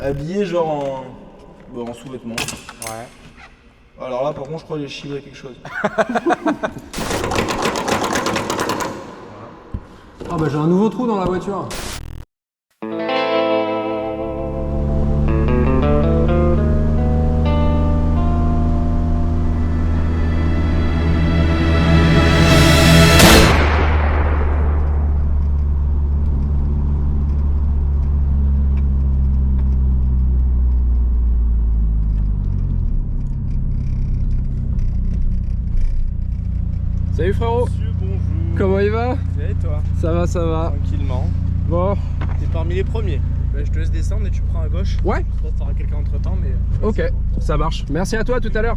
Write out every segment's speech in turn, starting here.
Habillé genre en sous-vêtements. Ouais. Alors là par contre je crois que j'ai chivré quelque chose. Ah bah j'ai un nouveau trou dans la voiture. Salut frérot. Monsieur, bonjour. Comment il va? Et toi? Ça va, ça va. Tranquillement. Bon. T'es parmi les premiers. Bah, je te laisse descendre et tu prends à gauche. Ouais. Je pense que t'auras quelqu'un entre temps, mais. Ok, ça marche. Merci à toi, à tout à l'heure.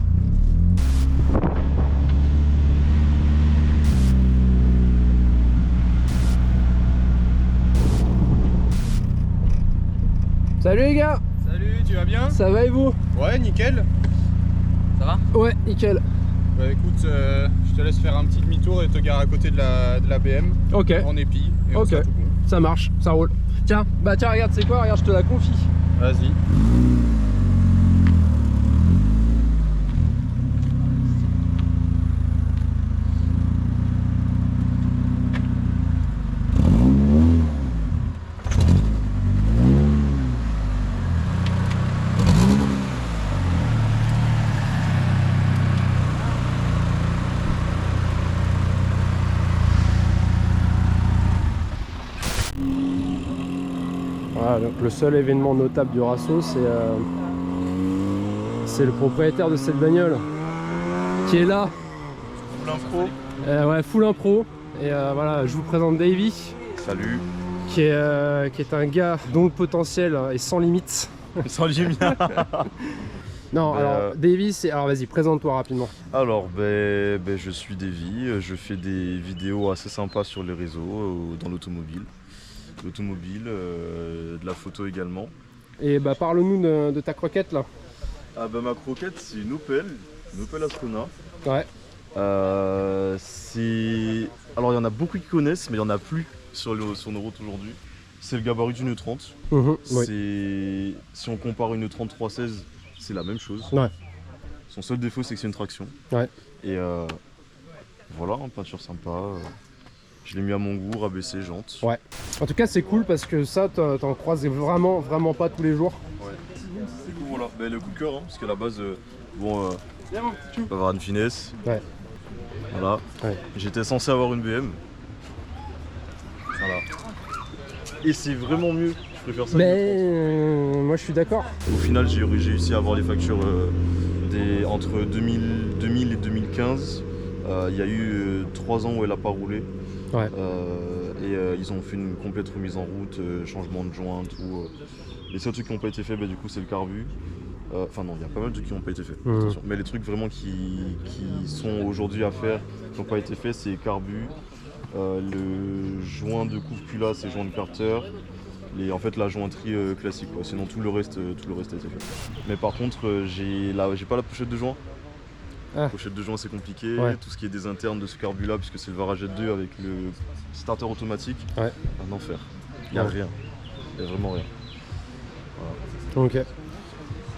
Salut les gars. Salut, tu vas bien? Ça va et vous? Ouais, nickel. Ça va? Ouais, nickel. Bah écoute, je te laisse faire un petit demi-tour et te garer à côté de la BM. Ok, En épi. Et on ok, sera tout bon. ça marche, ça roule. Tiens, bah tiens, regarde, c'est quoi? Regarde, je te la confie. Vas-y. Voilà, donc le seul événement notable du Rasso, c'est le propriétaire de cette bagnole qui est là. Full impro. Ouais, full impro. Et voilà, je vous présente Davy, Salut. qui est un gars dont le potentiel est sans limite. Sans limite. Non, alors Davy, alors vas-y, présente-toi rapidement. Alors, je suis Davy, je fais des vidéos assez sympas sur les réseaux, dans l'automobile. De la photo également. Et bah parle-nous de ta croquette là. Ah bah ma croquette c'est une Opel Ascona. Ouais. Alors il y en a beaucoup qui connaissent mais il n'y en a plus sur nos routes aujourd'hui. C'est le gabarit d'une E30. Oui. Si on compare une E30 316, c'est la même chose. Ouais. Son seul défaut c'est que c'est une traction. Ouais. Et voilà, peinture sympa. Je l'ai mis à mon goût, rabaissé, jantes. Ouais. En tout cas, c'est cool parce que ça, t'en croises vraiment pas tous les jours. Ouais. Du coup, voilà. Le coup de cœur, hein, parce qu'à la base, on va avoir une finesse. Ouais. Voilà. Ouais. J'étais censé avoir une BM. Voilà. Et c'est vraiment mieux. Je préfère ça. Mais moi, je suis d'accord. Au final, j'ai réussi à avoir les factures entre 2000 et 2015. Il y a eu 3 ans où elle n'a pas roulé. Ouais. Ils ont fait une complète remise en route, changement de joint, tout. Les seuls trucs qui n'ont pas été faits, du coup, c'est le carbu. Enfin non, il y a pas mal de trucs qui n'ont pas été faits, attention. Mais les trucs vraiment qui sont aujourd'hui à faire, qui n'ont pas été faits, c'est carbu, le joint de couve-culasse c'est joint de carter, en fait la jointerie classique, quoi. Sinon tout le reste a été fait. Mais par contre, j'ai pas la pochette de joint. Ah. La pochette de joint c'est compliqué, Ouais. tout ce qui est des internes de ce carbu là, puisque c'est le Varagette 2 avec le starter automatique, Ouais. un enfer. Il n'y a Ouais. rien, il n'y a vraiment rien. Voilà. Ok.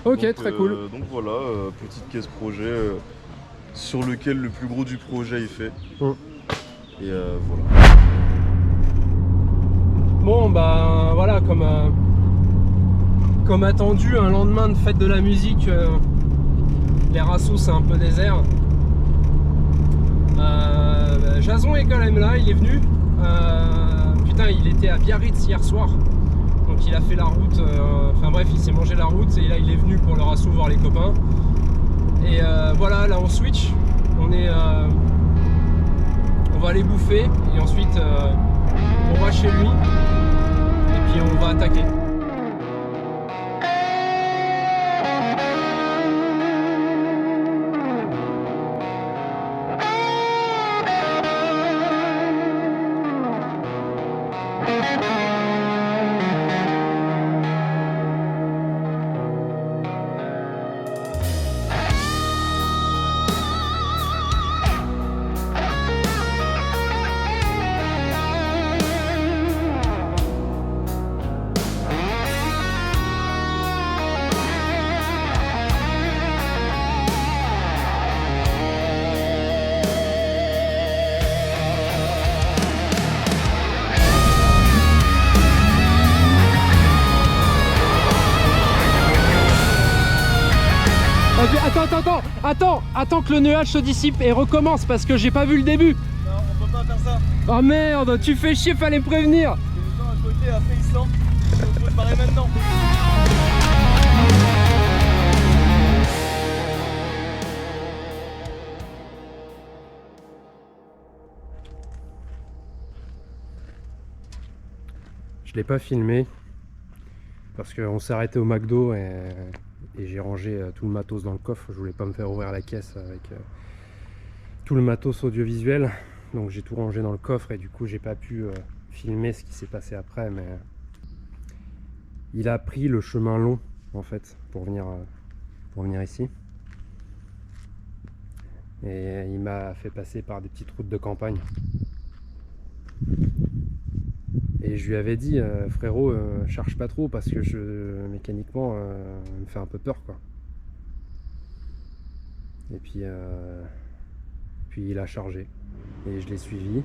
Ok, Donc, très cool. Donc voilà, petite caisse projet sur lequel le plus gros du projet est fait. Et voilà. Bon, bah voilà, comme attendu, un lendemain de fête de la musique, les Rassos c'est un peu désert. Jason est quand même là, il est venu. Putain, il était à Biarritz hier soir. Donc il a fait la route, enfin bref, il s'est mangé la route et là il est venu pour le Rasso voir les copains. Et voilà, là on switch, on va aller bouffer et ensuite on va chez lui et puis on va attaquer. Attends que le nuage se dissipe et recommence parce que j'ai pas vu le début. Non, on peut pas faire ça. Oh merde, tu fais chier, fallait me prévenir. Le temps à côté a fait Island. Il faut se barrer maintenant. Je l'ai pas filmé parce qu'on s'est arrêté au McDo et j'ai rangé tout le matos dans le coffre. Je voulais pas me faire ouvrir la caisse avec tout le matos audiovisuel, donc j'ai tout rangé dans le coffre et du coup j'ai pas pu filmer ce qui s'est passé après, mais il a pris le chemin long en fait pour venir ici et il m'a fait passer par des petites routes de campagne. Et je lui avais dit, frérot, cherche pas trop parce que mécaniquement, il me fait un peu peur, quoi. Et puis il a chargé et je l'ai suivi.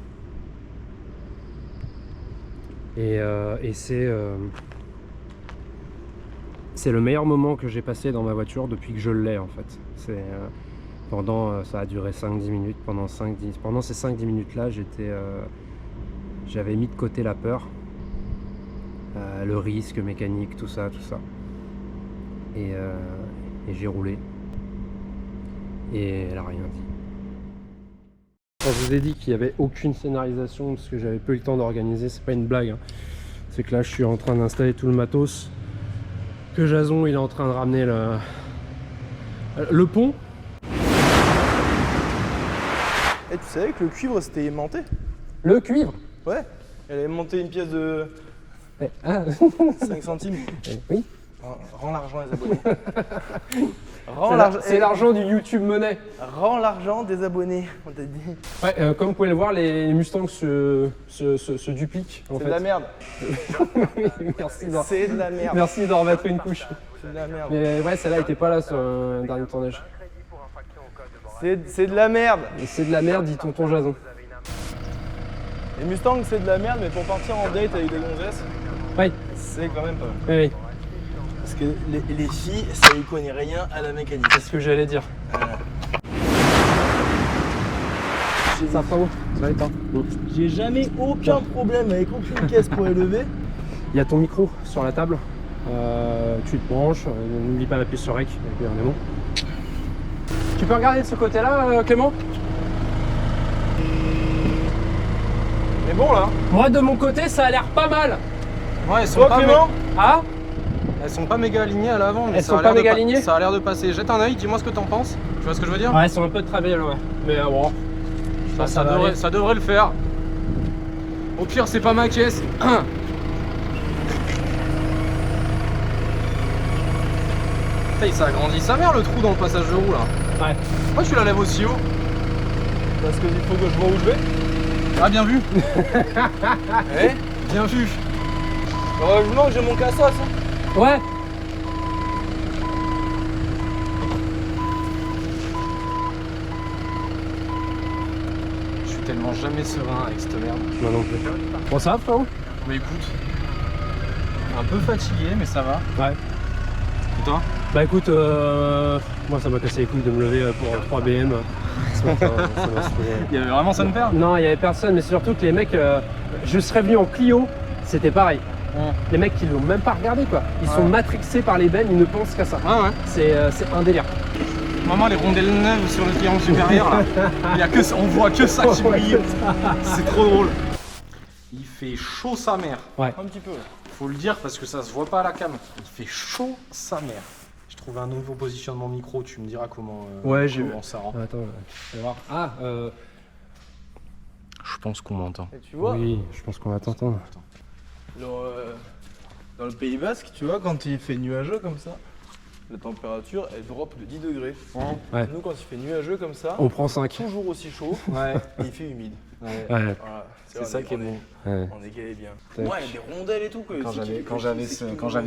Et c'est le meilleur moment que j'ai passé dans ma voiture depuis que je l'ai, en fait. C'est ça a duré 5-10 minutes. Pendant ces 5-10 minutes-là, j'avais mis de côté la peur, le risque mécanique, tout ça. Et j'ai roulé. Et elle a rien dit. Quand je vous ai dit qu'il n'y avait aucune scénarisation parce que j'avais peu le temps d'organiser, c'est pas une blague, hein. C'est que là je suis en train d'installer tout le matos. Que Jason il est en train de ramener le pont. Et tu savais que le cuivre c'était aimanté? Le cuivre. Ouais. Elle avait monté une pièce de Ah. 5 centimes. Oui. Rends l'argent des abonnés. Rends l'argent. C'est l'argent du YouTube Money. Rends l'argent des abonnés, on t'a dit. Ouais, comme vous pouvez le voir, les Mustangs se dupliquent. C'est de la merde. Merci C'est de la merde. Merci d'en remettre une couche. C'est de la merde. Mais ouais, celle-là était pas là sur le dernier tournage. C'est de la merde. Et c'est de la merde, dit tonton Jason. Les Mustangs c'est de la merde, mais pour partir en date avec des gonzesses, Oui, c'est quand même pas mal. oui, Parce que les filles, ça y connaît rien à la mécanique. c'est ce que j'allais dire. Ça va où? Ça va être J'ai jamais aucun problème avec aucune caisse pour élever. Il y a ton micro sur la table. Tu te branches, n'oublie pas d'appuyer sur REC, et puis on est bon. Tu peux regarder de ce côté-là, Clément? Mais bon là. Moi, de mon côté, ça a l'air pas mal. Ouais, elles sont Toi pas Clément Ah? elles sont pas méga alignées à l'avant, mais Elles ça sont a l'air pas méga de alignées ça a l'air de passer. Jette un œil, dis-moi ce que t'en penses. Tu vois ce que je veux dire? Ouais, elles sont un peu de travers, ouais. Mais bon. Ça va aller. ça devrait le faire. Au pire, c'est pas ma caisse. Putain, ça a grandi sa mère le trou dans le passage de roue là. Ouais. Pourquoi tu la lèves aussi haut? Parce qu'il faut que je vois où je vais. Ah, bien vu. Eh Bien vu. Heureusement que j'ai mon cassos. Hein. Ouais. Je suis tellement jamais serein avec cette merde. Moi non plus. Bon, ça va, frérot? Mais écoute, un peu fatigué, mais ça va. Ouais. Et toi? Bah écoute, moi ça m'a cassé les couilles de me lever pour 3 BM. Ce matin, ça m'a saoulé. Il y avait vraiment ça de perdre? Non, il y avait personne, mais c'est surtout que les mecs, je serais venu en Clio, c'était pareil. Ouais. Les mecs, ils l'ont même pas regardé quoi. Ils sont matrixés par les bennes, ils ne pensent qu'à ça. Ah ouais. C'est un délire. Maman, les rondelles neuves sur le triangle supérieur là. On voit que ça qui brille. C'est trop drôle. Il fait chaud sa mère. Ouais. Un petit peu. Faut le dire parce que ça se voit pas à la cam. Il fait chaud sa mère. J'ai trouvé un nouveau positionnement micro, tu me diras comment, comment ça rend. Attends, je vais voir. Ah, Je pense qu'on m'entend. Et tu vois, oui, je pense qu'on va t'entendre. dans le Pays Basque, tu vois, quand il fait nuageux comme ça, la température elle drop de 10 degrés. Ouais. Nous, quand il fait nuageux comme ça, On prend 5. toujours aussi chaud Ouais. et il fait humide. Ouais. Voilà. C'est ça qui est bon. Ouais. On est gay et bien. Tac. Ouais, il y a des rondelles et tout. Quoi. Quand j'avais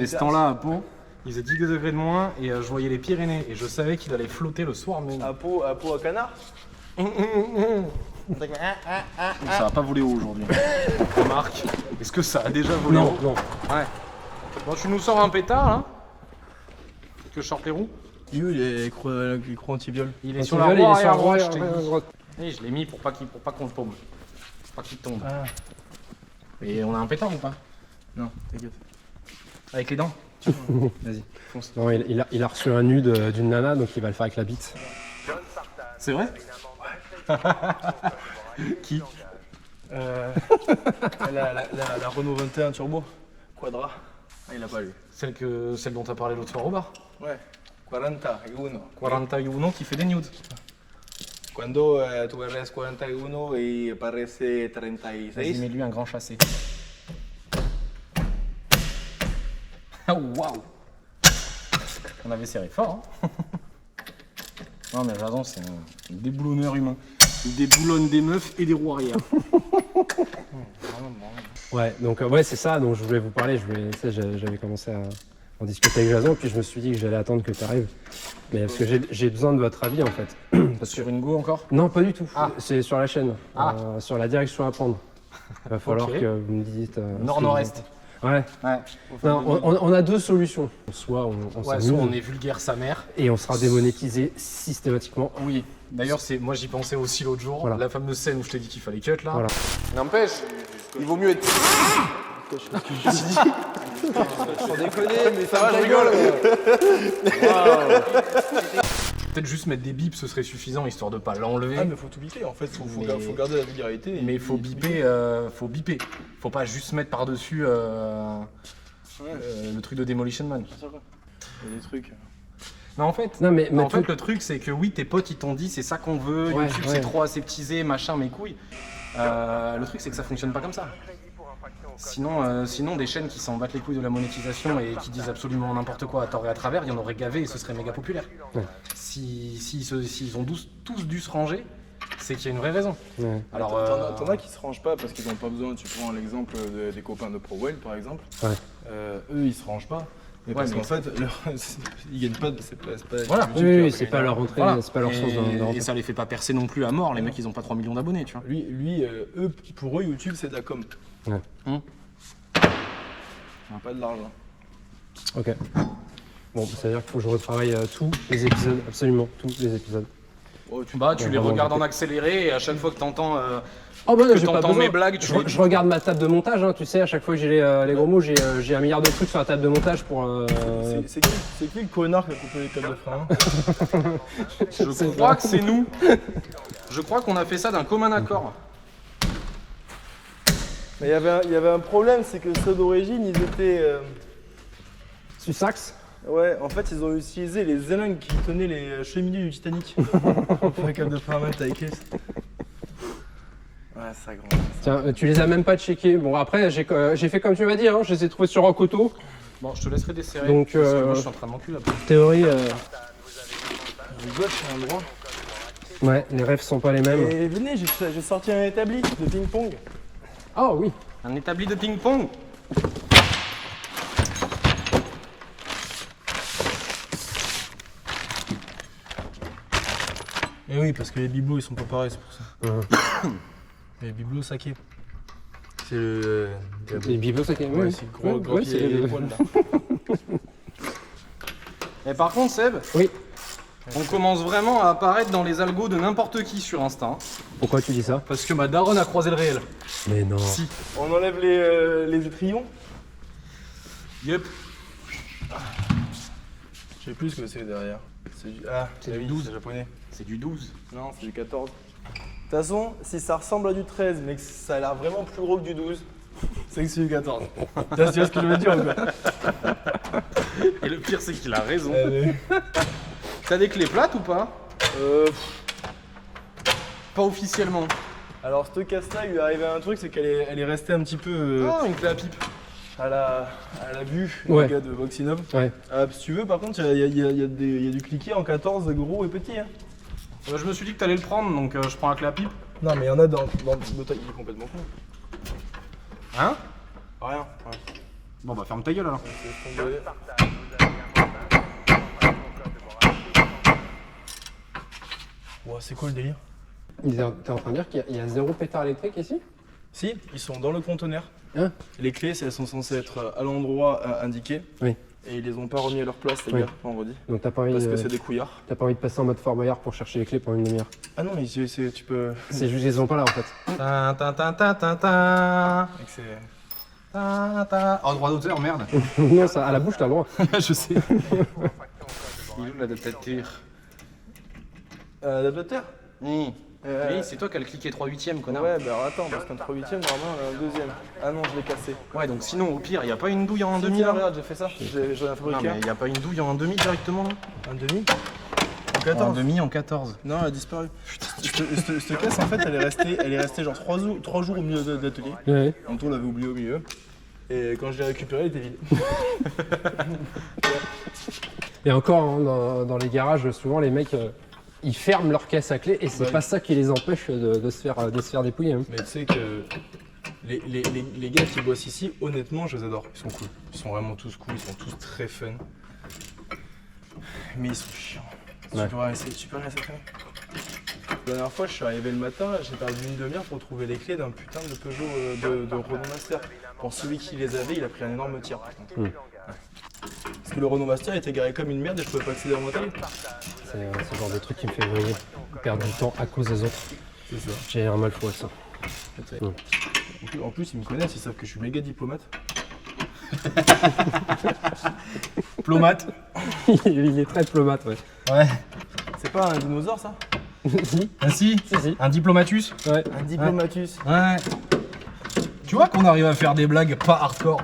ce temps-là à Pau, il faisait 10 degrés de moins et je voyais les Pyrénées et je savais qu'il allait flotter le soir même. À Pau à canard. Ça va pas voler haut aujourd'hui. Remarque, est-ce que ça a déjà volé haut? Non. Ouais. Bon, tu nous sors un pétard là? Que je sorte les roues? Il est écrou anti-viol. Il est Quand sur il la vole, roue il est sur arrière la roue gauche, arrière je t'ai dit. droite. Et je l'ai mis pour pas qu'on tombe. Pour pas qu'il tombe. Ah, Et on a un pétard ou pas? non, t'inquiète. Avec les dents? Vas-y, fonce. Non, il a reçu un nude d'une nana, donc il va le faire avec la bite. C'est vrai? Qui? La Renault 21 Turbo. Quadra. Ah, il a pas lui. Celle dont t'as parlé l'autre soir au bar? Ouais. 41. 41 qui fait des nudes. Cuando tu eres 41 y parece Vas-y, 36. mets-lui un grand chassé. Oh, waouh! On avait serré fort, hein? Non, mais Jason, c'est un déboulonneur humain. Il déboulonne des meufs et des roues arrière. Ouais, donc ouais, c'est ça dont je voulais vous parler. Tu sais, j'avais commencé à en discuter avec Jason, puis je me suis dit que j'allais attendre que tu arrives. Mais parce que j'ai besoin de votre avis en fait. Parce que... Sur une go encore? Non, pas du tout. Ah. C'est sur la chaîne, Ah. sur la direction à prendre. Il va falloir Ok. que vous me dites. Nord-nord-est. Ouais. Ouais. Non, on a deux solutions. Soit on Ouais, s'amuse soit on est vulgaire sa mère. et on sera démonétisé systématiquement. Oui. D'ailleurs, moi j'y pensais aussi l'autre jour. Voilà. La fameuse scène où je t'ai dit qu'il fallait cut là. Voilà. N'empêche, il vaut mieux être. Sans déconner, mais ça va, je rigole. Peut-être juste mettre des bips, ce serait suffisant histoire de pas l'enlever. Ah, mais faut tout biper en fait, faut Mais- garder la vulgarité. Mais il faut biper, faut biper. Faut pas juste mettre par-dessus le truc de Demolition Man. Il y a des trucs. Non, en fait, Non, mais en tout- fait, le truc, c'est que oui, tes potes, ils t'ont dit, c'est ça qu'on veut, Ouais, YouTube, ouais. c'est trop aseptisé, machin, mes couilles. Le truc, c'est que ça fonctionne pas comme ça. Sinon, des chaînes qui s'en battent les couilles de la monétisation et qui disent absolument n'importe quoi à tort et à travers, il y en aurait gavé et ce serait méga populaire. Ouais. S'ils ont tous dû se ranger, c'est qu'il y a une vraie raison. Ouais. Alors, T'en as qui se rangent pas parce qu'ils n'ont pas besoin. Tu prends l'exemple des copains de ProWell par exemple. Ouais. Eux ils se rangent pas. Mais Ouais, parce mais- qu'en fait, ils gagnent pas. C'est pas Voilà. YouTube Oui, qui oui, leur c'est fait pas une- leur rentrée, voilà. c'est pas leur source de rentrée. Et ça les fait pas percer non plus à mort, les mecs, ils ont pas 3 millions d'abonnés, tu vois. Lui, pour eux, YouTube c'est de la com. Ouais. Pas de l'argent. Ok. Bon, ça veut dire qu'il faut que je retravaille tous les épisodes, absolument tous les épisodes. Oh, tu Bah, tu les vraiment regardes en beaucoup. accéléré et à chaque fois que t'entends Oh bah non, que j'ai pas t'entends besoin. mes blagues, tu les... Je regarde ma table de montage, hein, tu sais, à chaque fois que j'ai les gros mots, j'ai un milliard de trucs sur la table de montage pour... C'est qui le connard qui a coupé les câbles de frein? Je crois que c'est nous. Je crois qu'on a fait ça d'un commun accord. Mais il y avait un problème, c'est que ceux d'origine, ils étaient. Sussax. Ouais, en fait, ils ont utilisé les ailerons qui tenaient les cheminées du Titanic. Pour les câbles de frein à main avec les. Ouais, ça grand. Tiens, tu les as même pas checkés. Bon, après, j'ai fait comme tu m'as dit, hein, je les ai trouvés sur un coteau. Bon, je te laisserai desserrer. Donc, parce que moi, je suis en train de m'enculer là. Théorie, Du gauche et un droit. ouais, les rêves sont pas les mêmes. Et venez, j'ai sorti un établi de ping-pong. Oh oui. Un établi de ping-pong. Et oui, parce que les bibelots ils sont pas pareils, c'est pour ça. Les bibelots saqués. C'est le. Les bibelots, c'est Ouais, c'est le gros, gros pied c'est et les- les poils là. Et par contre, Seb, Oui. on commence vraiment à apparaître dans les algos de n'importe qui sur Insta. Hein. Pourquoi tu dis ça? Parce que ma daronne a croisé le réel. Mais non. Si. On enlève les étrions. Yep. Je sais plus ce que c'est derrière. C'est du. Ah, C'est bah du oui, 12. c'est japonais. C'est du 12. Non, c'est du 14. De toute façon, si ça ressemble à du 13, mais que ça a l'air vraiment plus gros que du 12, c'est que c'est du 14. Tu vois ce que je veux dire ou quoi? Et le pire, c'est qu'il a raison. Allez. T'as des clés plates ou pas? Pas officiellement. Alors, cette casse-là, il lui est arrivé un truc, c'est qu'elle est restée un petit peu Ah, une clé à pipe. à la vue Ouais. du gars de Voxinov. Ouais. Si tu veux, par contre, il y a du cliquet en 14 gros et petit. Hein. Je me suis dit que t'allais le prendre, donc je prends la clé à pipe. Non, mais il y en a dans le taille, il est complètement con. Hein? Rien. Bon bah ferme ta gueule alors. Ouais, c'est quoi le délire? T'es en train de dire qu'il y a zéro pétard électrique ici? Si, ils sont dans le conteneur. Hein? Les clés, elles sont censées être à l'endroit indiqué. Oui. Et ils les ont pas remis à leur place, les Oui. gars, vendredi. Donc t'as pas envie Parce que de... c'est des couillards. T'as pas envie de passer en mode Fort Boyard pour chercher les clés pendant une demi-heure. Ah non, mais tu peux. C'est juste qu'ils les ont pas là en fait. Ta ta ta ta ta ta. Mec, c'est. Ta ta. Oh, droit d'auteur, merde. Non, ça, à la bouche t'as le droit. Je sais. Il est où l'adaptateur? L'adaptateur Oui. Oui, c'est toi qui as le cliqué 3/8, connard. Ouais, bah alors attends, parce qu'un 3/8, normalement, on a un deuxième. Ah non, je l'ai cassé. Ouais, donc sinon, au pire, y a pas une douille en Si, 1/2 tiens, là? regarde, j'ai fait ça. J'en ai Non, fabriqué mais y a pas une douille en 1/2 directement là? un demi. En 14. demi en 14. Non, elle a disparu. Cette caisse, en fait, elle est restée genre 3 jours au milieu de l'atelier. Ouais. Anto l'avait oublié au milieu. Et quand je l'ai récupérée, elle était vide. Et encore, hein, dans les garages, souvent les mecs, ils ferment leur caisse à clé et c'est Ouais. pas ça qui les empêche de se faire dépouiller. Hein. Mais tu sais que les gars qui bossent ici, honnêtement, je les adore. Ils sont cool. Ils sont vraiment tous cool, ils sont tous très fun. Mais ils sont chiants. Ouais. Tu peux rien s'entraîner. La dernière fois, je suis arrivé le matin, j'ai perdu une demi-heure pour trouver les clés d'un putain de Peugeot de Renault Master. Pour celui qui les avait, il a pris un énorme tir. Par contre. Mm. Ouais. Parce que le Renault Master était garé comme une merde et je pouvais pas accéder à mon matériel. C'est ce genre de truc qui me fait vriller, perdre du temps à cause des autres. C'est ça. J'ai un mal fou à ça. En plus, ils me connaissent, ils savent que je suis méga diplomate. Plomate. Il est très diplomate, ouais. Ouais. C'est pas un dinosaure ça? Si, Ah si, si. un diplomatus. Ouais. Un diplomatus. Ouais. Tu vois qu'on arrive à faire des blagues pas hardcore,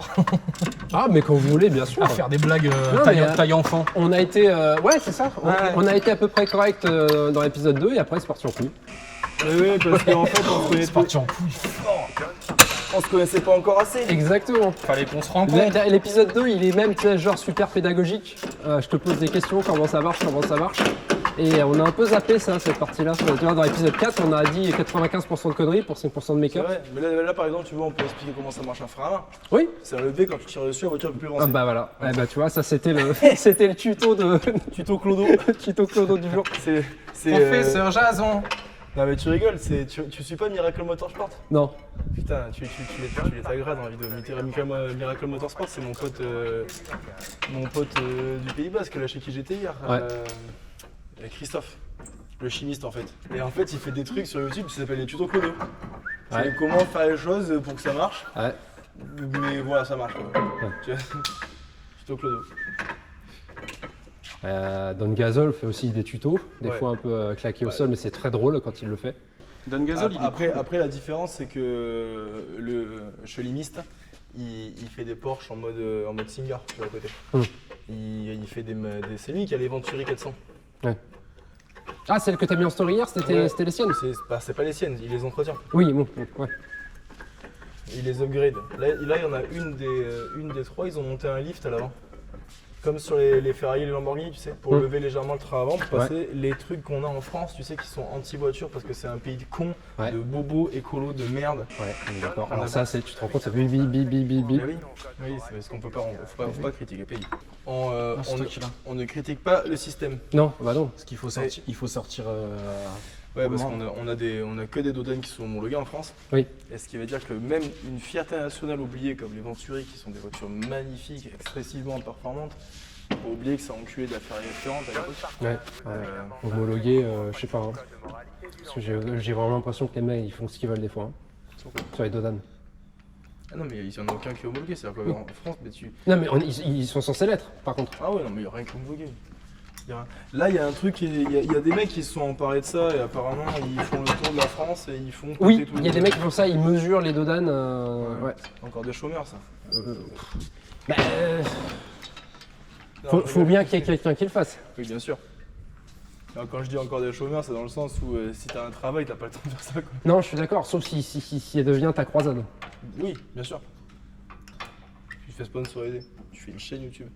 Ah, mais quand vous voulez, bien sûr. à faire des blagues Non, taille, mais, taille enfant. On a été, ouais, c'est ça. Ouais. On a été à peu près correct dans l'épisode 2 et après c'est parti en couille. Oui, parce qu'en fait, C'est parti en couille. on se connaissait pas encore assez. Exactement. Fallait qu'on se rencontre. L'épisode 2, il est même, tu sais, genre super pédagogique. Je te pose des questions, comment ça marche. Et on a un peu zappé ça, cette partie-là. Tu vois, dans l'épisode 4, on a dit 95% de conneries pour 5% de C'est make-up. vrai, mais là, par exemple, tu vois, on peut expliquer comment ça marche un frein à main. Oui. C'est un levé, quand tu tires dessus, la voiture peut plus Ah avancer. bah voilà. Eh bah tu vois, ça c'était le, c'était le tuto de Tuto Clodo. tuto Clodo du jour. C'est. Professeur Jason. Non, mais tu rigoles, tu suis pas Miracle Motorsport? Non. Putain, tu les tagueras dans la vidéo. Miracle Motorsport, c'est mon pote du Pays Basque, là chez qui j'étais hier. Ouais. Christophe, le chimiste en fait. Et en fait, il fait des trucs sur YouTube qui s'appellent les tutos Clodo. Ouais. C'est comment faire les choses pour que ça marche. Ouais. Mais voilà, ça marche. Quoi. Ouais. Tu vois, tuto Clodo. Don Gazol fait aussi des tutos, des Ouais. fois un peu claqués au sol, mais c'est très drôle quand il le fait. Don Gazol, il est Après, la différence, c'est que le chelimiste, il fait des Porsche en mode Singer, tu vois, à côté. Il fait c'est lui qui a les Venturi 400. Ah, celle que t'as mis en story hier, c'était Ouais. les siennes? C'est pas les siennes, il les entretient. Oui, bon, ouais. Il les upgrade. Là, il y en a une des trois, ils ont monté un lift à l'avant. Comme sur les Ferrari et les Lamborghini, tu sais, pour lever légèrement le train avant, pour passer les trucs qu'on a en France, tu sais, qui sont anti-voiture parce que c'est un pays de cons, Ouais. de bobos, écolos, de merde. Ouais, on est d'accord. On Alors a ça, tu te rends compte, ça fait bip, bip, bip, bip, bip. Mais oui, c'est parce qu'on peut pas, faut pas critiquer le pays. On c'est toi qui l'as. ne critique pas le système. Non, bah non. Parce qu'il faut sortir. Il faut sortir. Ouais, parce Comment qu'on a que des Dodane qui sont homologués en France. Oui. Et ce qui veut dire que même une fierté nationale oubliée comme les Venturi, qui sont des voitures magnifiques, excessivement performantes, faut oublier que ça a enculé de la Ferrari F40 à l'époque. Ouais. Homologué, je sais pas. Hein. Parce que j'ai vraiment l'impression que les mecs, ils font ce qu'ils veulent des fois. Hein. Sur les Dodan. Ah non, mais il n'y en a aucun qui est homologué, c'est-à-dire qu'en France, mais tu. Non, mais ils sont censés l'être, par contre. Ah ouais, non, mais il n'y a rien qui est homologué. Là, il y a un truc, il y a des mecs qui se sont emparés de ça et apparemment ils font le tour de la France et ils font. Oui, tout il y a des mecs qui font ça, ils mesurent les Dodan. Ouais. Encore des chômeurs, ça. Bah, Non, faut bien qu'il y ait quelqu'un qui le fasse. Oui, bien sûr. Alors, quand je dis encore des chômeurs, c'est dans le sens où si t'as un travail, t'as pas le temps de faire ça, quoi. Non, je suis d'accord, sauf si elle devient ta croisade. Oui, bien sûr. Tu te fais sponsoriser. Tu fais une chaîne YouTube.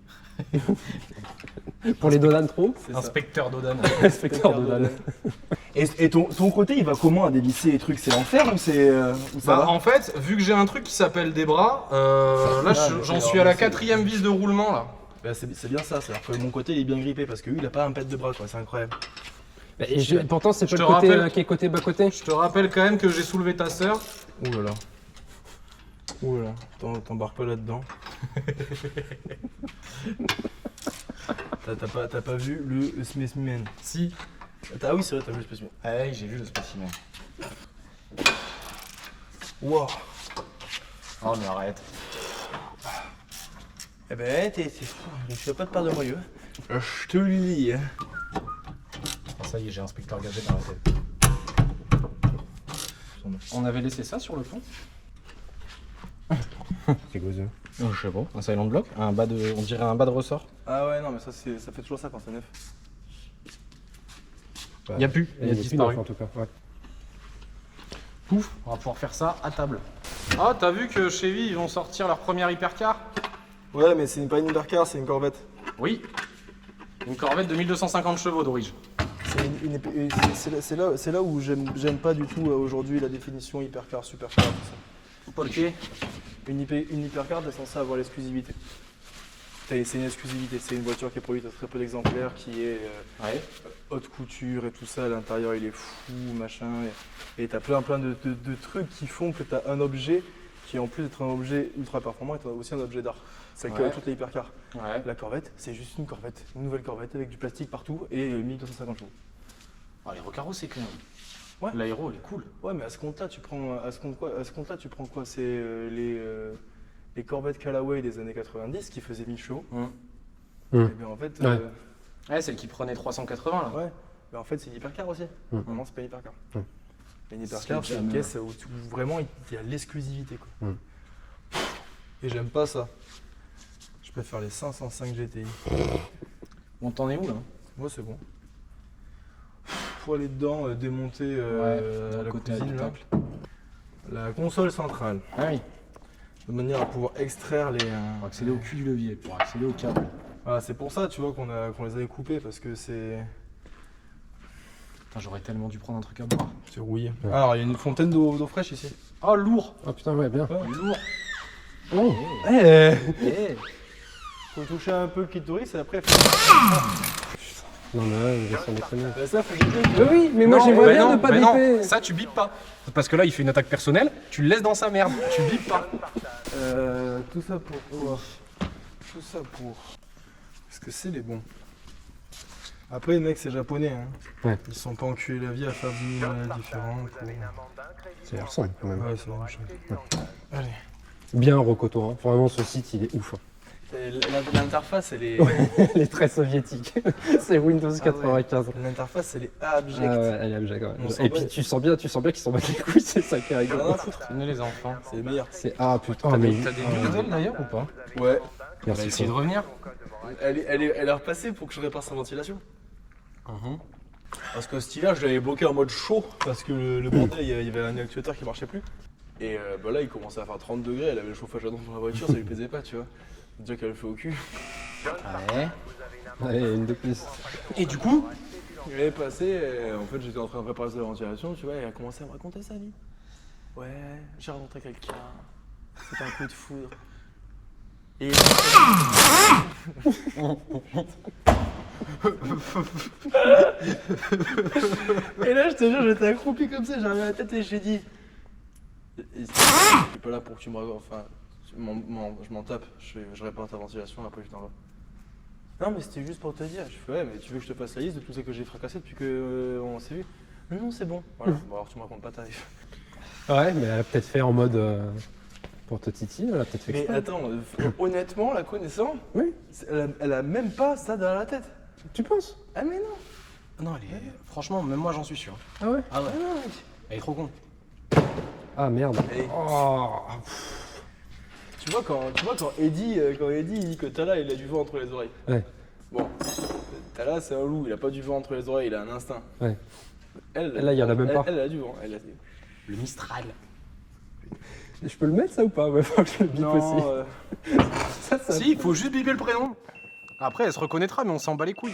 Pour les Dodan Pro, C'est ça. Inspecteur Dodan. inspecteur Dodan. Et ton côté, il va comment à dévisser les trucs? C'est l'enfer ou c'est où ça Bah, va? en fait, vu que j'ai un truc qui s'appelle des bras, là mais j'en c'est suis à la normal, 4e vis de roulement là. Bah, c'est bien ça, c'est-à-dire que mon côté il est bien grippé parce que lui il a pas un pet de bras quoi, c'est incroyable. Pourtant, c'est pas Je le te côté rappelle- qui est côté bas-côté. Je te rappelle quand même que j'ai soulevé ta sœur. Ouh là là. Oula, t'embarques pas là-dedans. T'as pas vu le spécimen? Si. Ah oui, c'est vrai, t'as vu le spécimen. Ah oui, j'ai vu le spécimen. Wow. Oh mais arrête. Eh ben, t'es fou, je fais pas de part de moyeu. Je te le dis. Hein. Ah, ça y est, j'ai un inspecteur gadget dans la tête. On avait laissé ça sur le pont. C'est gozeux. Je sais pas. Un silent block, on dirait un bas de ressort. Ah ouais, non, mais ça fait toujours ça quand c'est neuf. Y a plus, il a disparu. En tout cas. Ouais. Pouf, on va pouvoir faire ça à table. Ah, t'as vu que Chevy ils vont sortir leur première hypercar? Ouais, mais c'est pas une hypercar, c'est une Corvette. Oui. Une Corvette de 1250 chevaux d'origine. C'est là où j'aime pas du tout aujourd'hui la définition hypercar, supercar, tout ça. Ok. Une hypercar, t'es censé avoir l'exclusivité. C'est une exclusivité, c'est une voiture qui est produite à très peu d'exemplaires, qui est Ouais. haute couture et tout ça, à l'intérieur il est fou, machin, et t'as plein de trucs qui font que t'as un objet qui en plus d'être un objet ultra performant est aussi un objet d'art. C'est le cas de toutes les hypercars. Ouais. La Corvette, c'est juste une Corvette, une nouvelle Corvette avec du plastique partout et 1250 chevaux. Ah, les recarros c'est clair. Ouais. L'aéro elle est cool. Ouais, mais à ce compte-là, tu prends quoi? C'est les Corvettes Callaway des années 90 qui faisaient 1000 chevaux. Et bien en fait, Ouais. Ouais, celle qui prenait 380 là. ouais. Mais en fait, c'est une hypercar aussi. Non, c'est pas une hypercar. Une hypercar, C'est c'est une déjà caisse où vraiment il y a l'exclusivité, quoi. Et j'aime pas ça. Je préfère les 505 GTI. On t'en est où là? Moi, c'est bon. Faut aller dedans, démonter dans le la côté cuisine, là. habitable. La console centrale, Ah oui. de manière à pouvoir extraire les. Pour accéder au cul du levier, pour accéder au câble. Voilà, c'est pour ça, tu vois, qu'on les avait coupés parce que c'est Putain, j'aurais tellement dû prendre un truc à boire. rouillé. Alors, il y a une fontaine d'eau fraîche ici. Oh lourd. Ah putain, ouais, bien. Lourd. Oh. Eh, Eh. faut toucher un peu le clitoris et après. Non, mais ouais, il va s'en déconner. Bah, ça, faut biper. Oui, mais moi j'aimerais bah bien non, ne pas bah non, biper. ça tu bipes pas. Parce que là il fait une attaque personnelle, tu le laisses dans sa merde, tu bipes pas. Tout ça pour quoi? Tout ça pour. Parce que c'est les bons. Après, les mecs, c'est japonais. Hein. Ouais. Ils se sont pas enculés la vie à faire 10 000 différentes. Ça y ressemble quand même. Ouais, c'est la même chose. Allez. Bien Rocoto, hein. Vraiment ce site il est ouf. Hein. L'interface, elle est. Elle est très soviétique. C'est Windows 95. L'interface, elle est abjecte. Ah ouais, elle est abjecte quand On même. s'en Et bat. puis tu sens bien qu'ils s'en battent les couilles, c'est ça qui est Rien à rigolo. foutre. Tenez les enfants. C'est les meilleurs. C'est ah putain, mais T'as des nouvelles d'ailleurs ou pas? Ouais. On va merci. essayer de revenir. Elle est repassée pour que je répare sa ventilation. Parce que ce style-là, je l'avais bloqué en mode chaud. Parce que le bordel, il y avait un actuateur qui marchait plus. Et bah là, il commençait à faire 30 degrés. Elle avait le chauffage à donf dans la voiture, ça lui plaisait pas, tu vois. Déjà qu'elle le fait au cul. Ouais. Allez, une de plus. Et du coup, Il est passé, et en fait j'étais en train de préparer sa ventilation, tu vois, et elle a commencé à me raconter sa vie. Ouais, j'ai rencontré quelqu'un, c'était un coup de foudre. Et et là je te jure, j'étais accroupi comme ça, j'ai remis la tête et j'ai dit. Je suis pas là pour que tu me racontes, enfin, je m'en tape, je répare ta ventilation, après je t'en vas. Non mais c'était juste pour te dire, je fais ouais mais tu veux que je te fasse la liste de tout ça que j'ai fracassé depuis que on s'est vu? Non c'est bon. Voilà, bon alors tu me racontes pas ta vie. Ouais, mais elle a peut-être fait en mode pour te titiller, elle a peut-être fait Mais exprès. attends, honnêtement la connaissant, Oui. elle a même pas ça dans la tête. Tu penses? Ah mais non. non, elle est... franchement, même moi j'en suis sûr. Ah ouais? Ah ouais. Ah non mec. Elle est trop con. Ah merde. Et Oh. tu vois quand Eddie dit que Tala il a du vent entre les oreilles. Ouais. Bon, Tala c'est un loup, il a pas du vent entre les oreilles, il a un instinct. Ouais. Elle, Là, il y en a même pas. Elle a du vent. Le Mistral. Je peux le mettre ça ou pas? Ouais, faut que je le bip aussi. Ça, Si, il faut juste biper le prénom. Après, elle se reconnaîtra, mais on s'en bat les couilles.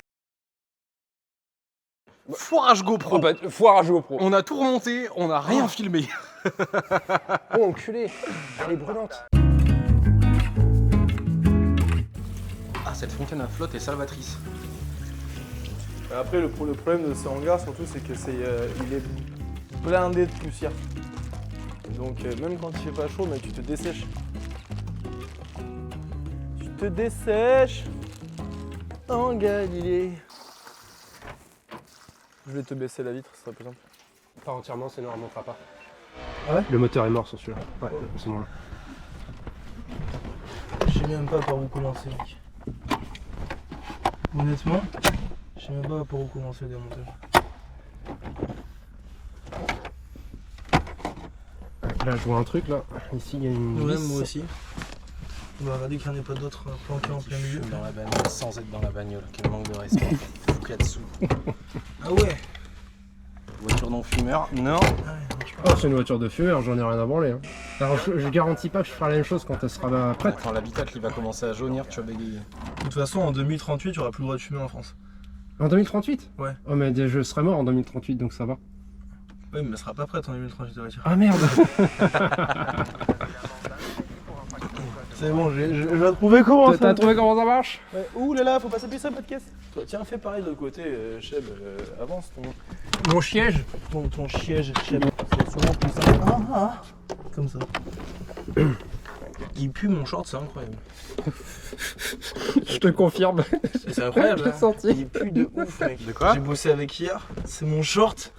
Foirage GoPro. Oh, bah, foire à jouer au pro. On a tout remonté, on a rien filmé. Oh, enculé. Elle est brûlante. Ah, cette fontaine à flotte est salvatrice. Après le problème de ce hangar surtout c'est que il est blindé de poussière. Donc même quand il fait pas chaud, mec, tu te dessèches. Tu te dessèches en Galilée. Je vais te baisser la vitre, ça sera plus simple. Pas entièrement, sinon elle montera pas. Ah ouais? Le moteur est mort sur celui-là. Ouais, à ce moment-là. Je sais même pas par où commencer, mec. Honnêtement, je sais même pas par où commencer le démontage. Là, je vois un truc là. Ici, il y a une. Ouais, vis. moi aussi. On va regarder qu'il n'y en ait pas d'autres planqués en plein milieu. Dans la bagnole, sans être dans la bagnole, quel manque de respect. Fukatsu. Ah ouais. Voiture non fumeur, non. Ah ouais, non, je Oh, c'est une voiture de fumeur, j'en ai rien à branler. Hein. Alors, je garantis pas que je ferai la même chose quand elle sera prête. Attends, l'habitat il va commencer à jaunir, tu vas bégayer. De toute façon, en 2038, tu n'auras plus le droit de fumer en France. En 2038 Ouais. Oh, mais je serai mort en 2038, donc ça va. Oui, mais elle sera pas prête en 2038, la voiture. Ah merde. C'est bon, je vais trouver comment ça. T'as trouvé comment ça marche? Ouais. Ouh là là, faut pas s'appuyer sur la petite caisse. Toi, tiens, fais pareil de l'autre côté, Cheb. Avance ton, Mon siège. ton siège, Cheb. C'est souvent plus simple. Comme ça. Il pue mon short, c'est incroyable. Je te confirme. C'est incroyable. Je l'ai senti. Il pue de ouf, mec. De quoi? J'ai bossé avec hier. C'est mon short.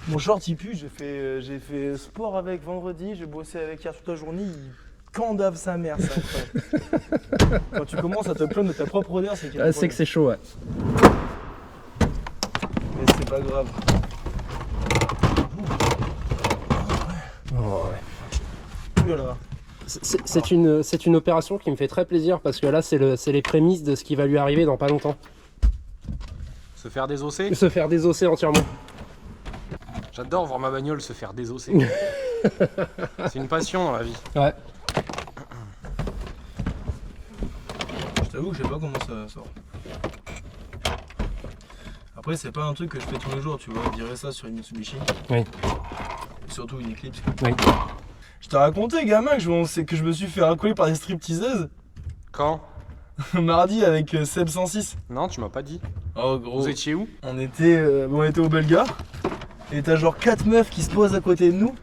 Mon short, il pue. J'ai fait sport avec vendredi. J'ai bossé avec hier toute la journée. Il candave sa mère, c'est incroyable. Quand tu commences à te plaindre de ta propre odeur, c'est qu'il y a un C'est que problème. c'est chaud, ouais. Mais c'est pas grave. Oh, ouais. Voilà. C'est une opération qui me fait très plaisir parce que là, c'est les prémices de ce qui va lui arriver dans pas longtemps. Se faire désosser? Se faire désosser entièrement. J'adore voir ma bagnole se faire désosser. C'est une passion dans la vie. Ouais. Je t'avoue que je sais pas comment ça sort. Après, c'est pas un truc que je fais tous les jours, tu vois, virer ça sur une Mitsubishi. Oui. Et surtout une Eclipse. Oui. Je t'ai raconté, gamin, que je me suis fait racoler par des stripteaseuses Quand? mardi avec Seb 106. Non, tu m'as pas dit. Oh gros. Vous étiez où? On était au Bellegarde. Et t'as genre 4 meufs qui se posent à côté de nous,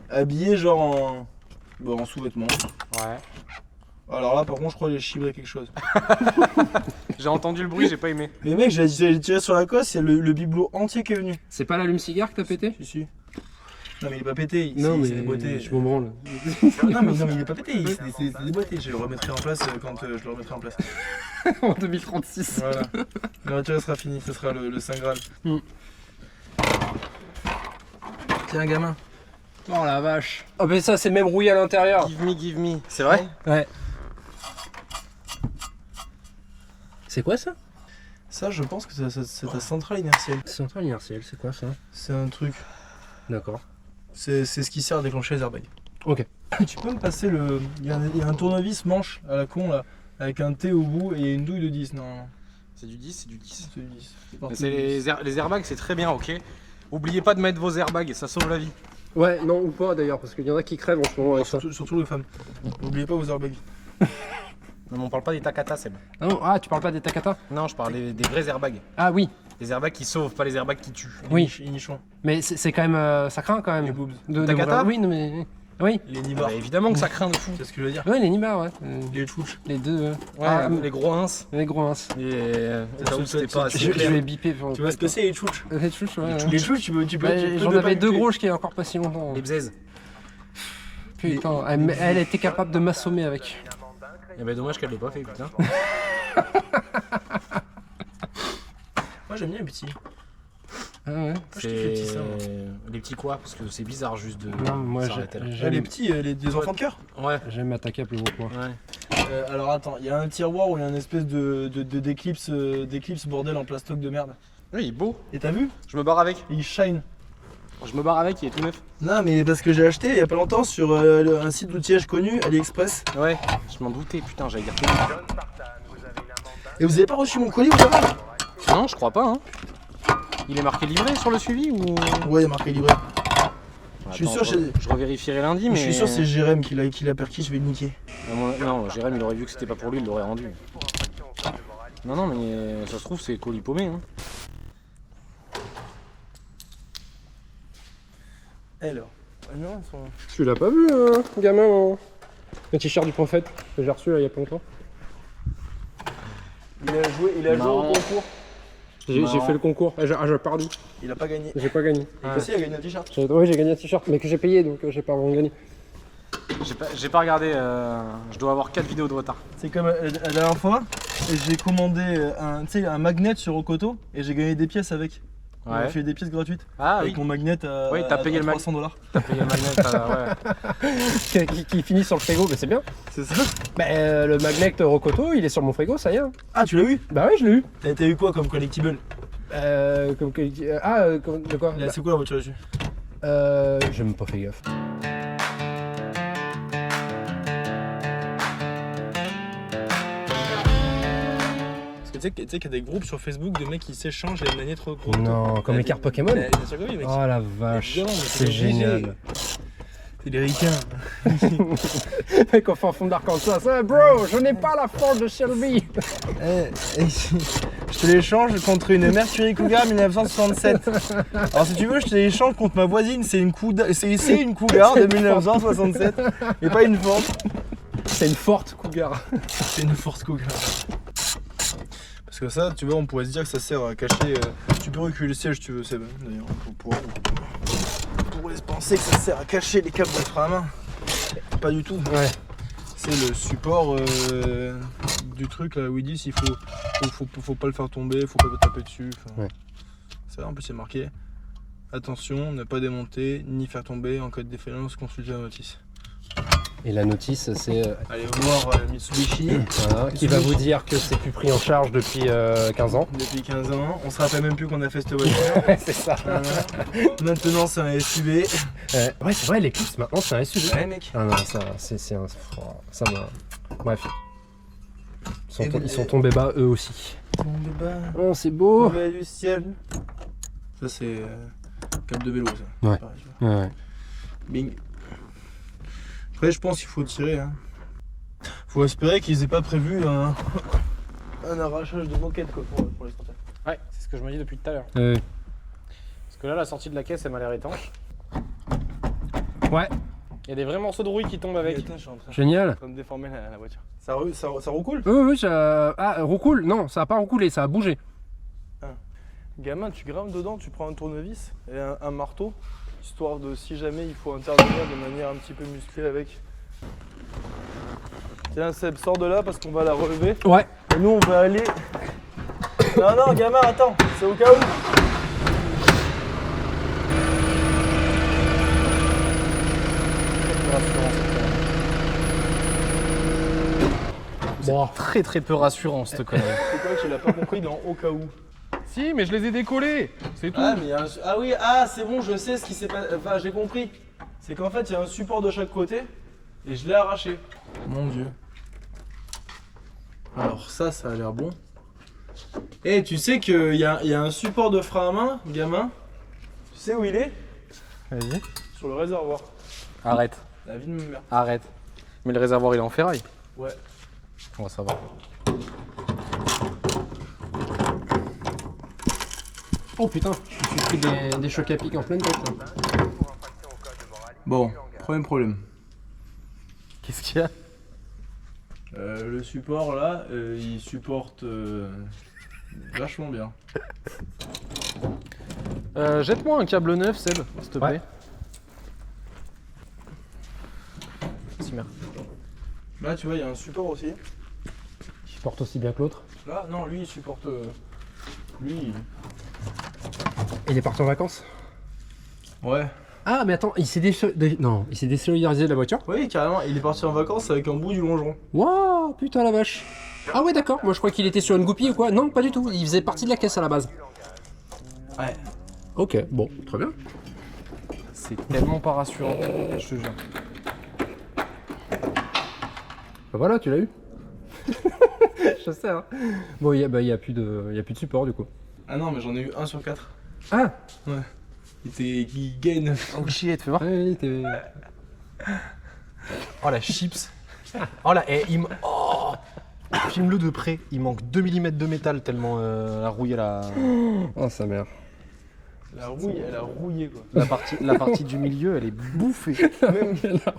habillées genre en sous-vêtements. Ouais. Alors là, par contre, je crois que j'ai chibré quelque chose. J'ai entendu le bruit, j'ai pas aimé. Mais mec, j'ai tiré sur la cosse, il y a le bibelot entier qui est venu. C'est pas l'allume-cigare que t'as pété? Si. Non, mais il est pas pété, Non, mais c'est déboîté. je m'en branle. Non, mais il est pas pété, c'est déboîté. Je le remettrai en place quand je le remettrai en place. En 2036. Voilà. La voiture sera finie, ce sera le Saint Graal. Mm. Tiens, gamin. Oh la vache. Oh, mais ça, c'est même rouillé à l'intérieur. Give me. C'est vrai? Ouais. C'est quoi ça? Ça, je pense que c'est ta centrale inertielle. Centrale inertielle, c'est quoi ça? C'est un truc. D'accord. C'est ce qui sert à déclencher les airbags. Ok. Tu peux me passer le. Il y a un tournevis manche à la con là, avec un T au bout et une douille de 10. Non, C'est du 10, c'est du 10. c'est du 10. Mais c'est les airbags, c'est très bien, ok? Oubliez pas de mettre vos airbags, ça sauve la vie. Ouais, non, ou pas d'ailleurs, parce qu'il y en a qui crèvent en ce moment avec ça. Surtout les femmes. N'oubliez pas vos airbags. Non, mais on parle pas des Takata, Seb. Ah, non, ah, tu parles pas des Takata? Non, je parle des vrais airbags. Ah oui, Les airbags qui sauvent, pas les airbags qui tuent. Oui. Les nichons. mais c'est quand même. Ça craint quand même. Les boobs. De Takata? Oui, non, mais. Oui. Les Ah nibards. bah, évidemment que ça craint de fou. C'est ce que je veux dire. Ouais, les Nibar, ouais. Les tchouches. Les deux. Ouais, Ah, les gros ins. les gros ins. J'avoue que c'était pas assez Je clair. vais biper. Pour... Tu vois ce que c'est les tchouches? Les chouches, ouais. Les tchouches, tu peux Ouais, j'en ne avais pas deux goûter. gros qui est encore pas si longtemps. Les bzaises. Putain, elle était capable de m'assommer avec. Eh ben dommage qu'elle l'ait pas fait, putain. Moi j'aime bien les petits. Ah ouais. je kiffe les petits seins, moi. Les petits quoi? Parce que c'est bizarre juste de Non, moi s'arrêter là. Ah, les petits, les enfants de cœur. Ouais. J'aime m'attaquer à plus gros que moi. Ouais. Alors attends, il y a un tiroir où il y a une espèce d'éclipse bordel en plastoc de merde. Oui, il est beau. Et t'as vu? Je me barre avec. Il shine. Je me barre avec, il est tout neuf. Non mais parce que j'ai acheté il y a pas longtemps sur un site d'outillage connu, AliExpress. Ouais, je m'en doutais, putain, j'allais dire tout. Et vous avez pas reçu mon colis ou pas? Non, je crois pas, hein. Il est marqué livré sur le suivi ou. Ouais, il y a marqué livré. Je suis sûr, je revérifierai lundi, mais. Je suis sûr c'est Jérém qui l'a perquis, je vais le niquer. Non, Jérém, il aurait vu que c'était pas pour lui, il l'aurait rendu. Non, non, mais ça se trouve, c'est colis paumé, hein. Alors, Non, ils sont... Tu l'as pas vu, gamin, le t-shirt du prophète que j'ai reçu là, il y a pas longtemps. Il a joué au Non. concours. J'ai fait le concours. J'ai perdu. Il a pas gagné. J'ai pas gagné. Et si, il a gagné un t-shirt. Oui, j'ai gagné un t-shirt, mais que j'ai payé, donc j'ai pas vraiment gagné. J'ai pas regardé, je dois avoir 4 vidéos de retard. C'est comme la dernière fois, j'ai commandé un magnet sur Okoto et j'ai gagné des pièces avec. On m'a Ouais. fait des pièces gratuites. Ah avec oui, mon magnet à, Oui, t'as payé à le mag- $300. t'as payé le magnet, ouais. Qui finit sur le frigo, mais c'est bien. C'est ça? Bah, le magnet Rocoto, il est sur mon frigo, ça y est. Ah, tu l'as eu? Bah oui, je l'ai eu. T'as eu quoi comme collectible? De quoi C'est quoi la voiture dessus? J'ai même pas fait gaffe. Parce que tu sais qu'il y a des groupes sur Facebook de mecs qui s'échangent les manettes Rokoto. Non, comme les cartes Pokémon. Bien sûr que oui, mec. Oh la vache, Évidemment, mais c'est obligé. génial. C'est les ricains. Mec, on fait un fond d'Arkansas, ça, bro, je n'ai pas la force de Shelby. Je te l'échange contre une Mercury Cougar 1967. Alors si tu veux, je te l'échange contre ma voisine, c'est une Cougar de 1967 et pas une Ford. C'est une forte Cougar. C'est une Ford Cougar. Parce que ça, tu vois, on pourrait se dire que ça sert à cacher. Tu peux reculer le siège, si tu veux, c'est bon. D'ailleurs, on pourrait penser que ça sert à cacher les câbles de frein à main. Pas du tout. Ouais. C'est le support du truc là où ils disent il faut pas le faire tomber, faut pas taper dessus. Ouais. Ça, en plus, c'est marqué. Attention, ne pas démonter ni faire tomber. En cas de défaillance, consultez la notice. Et la notice, c'est Allez voir Mitsubishi. voilà, qui va vous dire que c'est plus pris en charge depuis 15 ans. Depuis 15 ans, on se rappelle même plus qu'on a fait cette voiture. C'est ça. Maintenant, c'est un SUV. Ouais, c'est vrai, l'Eclipse maintenant c'est un SUV. Ouais, mec. Ah non, ça, c'est un. Ça m'a. Bref. Et Ils sont tombés bas eux aussi. Tombé bas, Oh, c'est beau. tombé du ciel. Ça, c'est cap de vélo, ça. Ouais. Pareil, tu vois. Ouais. Bing. Après, je pense qu'il faut tirer. Hein. Faut espérer qu'ils aient pas prévu un arrachage de moquette quoi, pour les sortir. Ouais, c'est ce que je me dis depuis tout à l'heure. Parce que là, la sortie de la caisse, elle m'a l'air étanche. Ouais, Il y a des vrais morceaux de rouille qui tombent avec. Attends, je suis en génial. train de déformer la voiture. Ça recoule? Oui, ça. Ah, roucoule. Non, ça a pas recoulé, ça a bougé. Gamin, tu grimpes dedans, tu prends un tournevis et un marteau, histoire de si jamais il faut intervenir de manière un petit peu musclée avec. Tiens Seb, sors de là parce qu'on va la relever. Ouais. Et nous on va aller... Non, gamin, attends, c'est au cas où. Bon. Très très peu rassurant cette connerie. C'est quoi que tu l'as pas compris dans au cas où? Si, mais je les ai décollés, c'est tout. Ah, mais oui, c'est bon, je sais ce qui s'est passé. Enfin, j'ai compris. C'est qu'en fait, il y a un support de chaque côté et je l'ai arraché. Mon dieu. Alors, ça a l'air bon. Eh, tu sais qu'il y a un support de frein à main, gamin. Tu sais où il est? Vas-y. Sur le réservoir. Arrête, La vie de ma mère. arrête. Mais le réservoir il est en ferraille. Ouais. Bon, ça va. Oh putain, je suis pris des chocs à pic en pleine tête là. Bon, premier problème. Qu'est-ce qu'il y a? Le support là, il supporte vachement bien. Jette-moi un câble neuf, Seb, s'il te plaît. Ouais. Merci, merde. Là, tu vois, il y a un support aussi. Je porte aussi bien que l'autre. Là, non, lui, il supporte. Lui. Il est parti en vacances? Ouais. Ah, mais attends, il s'est désolidarisé de la voiture? Oui, carrément, il est parti en vacances avec un bout du longeron. Waouh, putain la vache. Ah ouais, d'accord, moi je crois qu'il était sur une goupille ou quoi. Non, pas du tout, il faisait partie de la caisse à la base. Ouais. Ok, bon, très bien. C'est tellement pas rassurant, je te jure. Bah voilà, tu l'as eu. Je sais, hein. Bon, il y a plus de support du coup. Ah non, mais j'en ai eu 1 sur 4. Ah Ouais. Il gagne. Oh shit, fais voir. ouais, t'es... Oh la chips. Oh là, oh filme-le de près, il manque 2 mm de métal tellement la rouille elle a... Oh sa mère. La rouille, elle a rouillé quoi. La partie du milieu, elle est bouffée.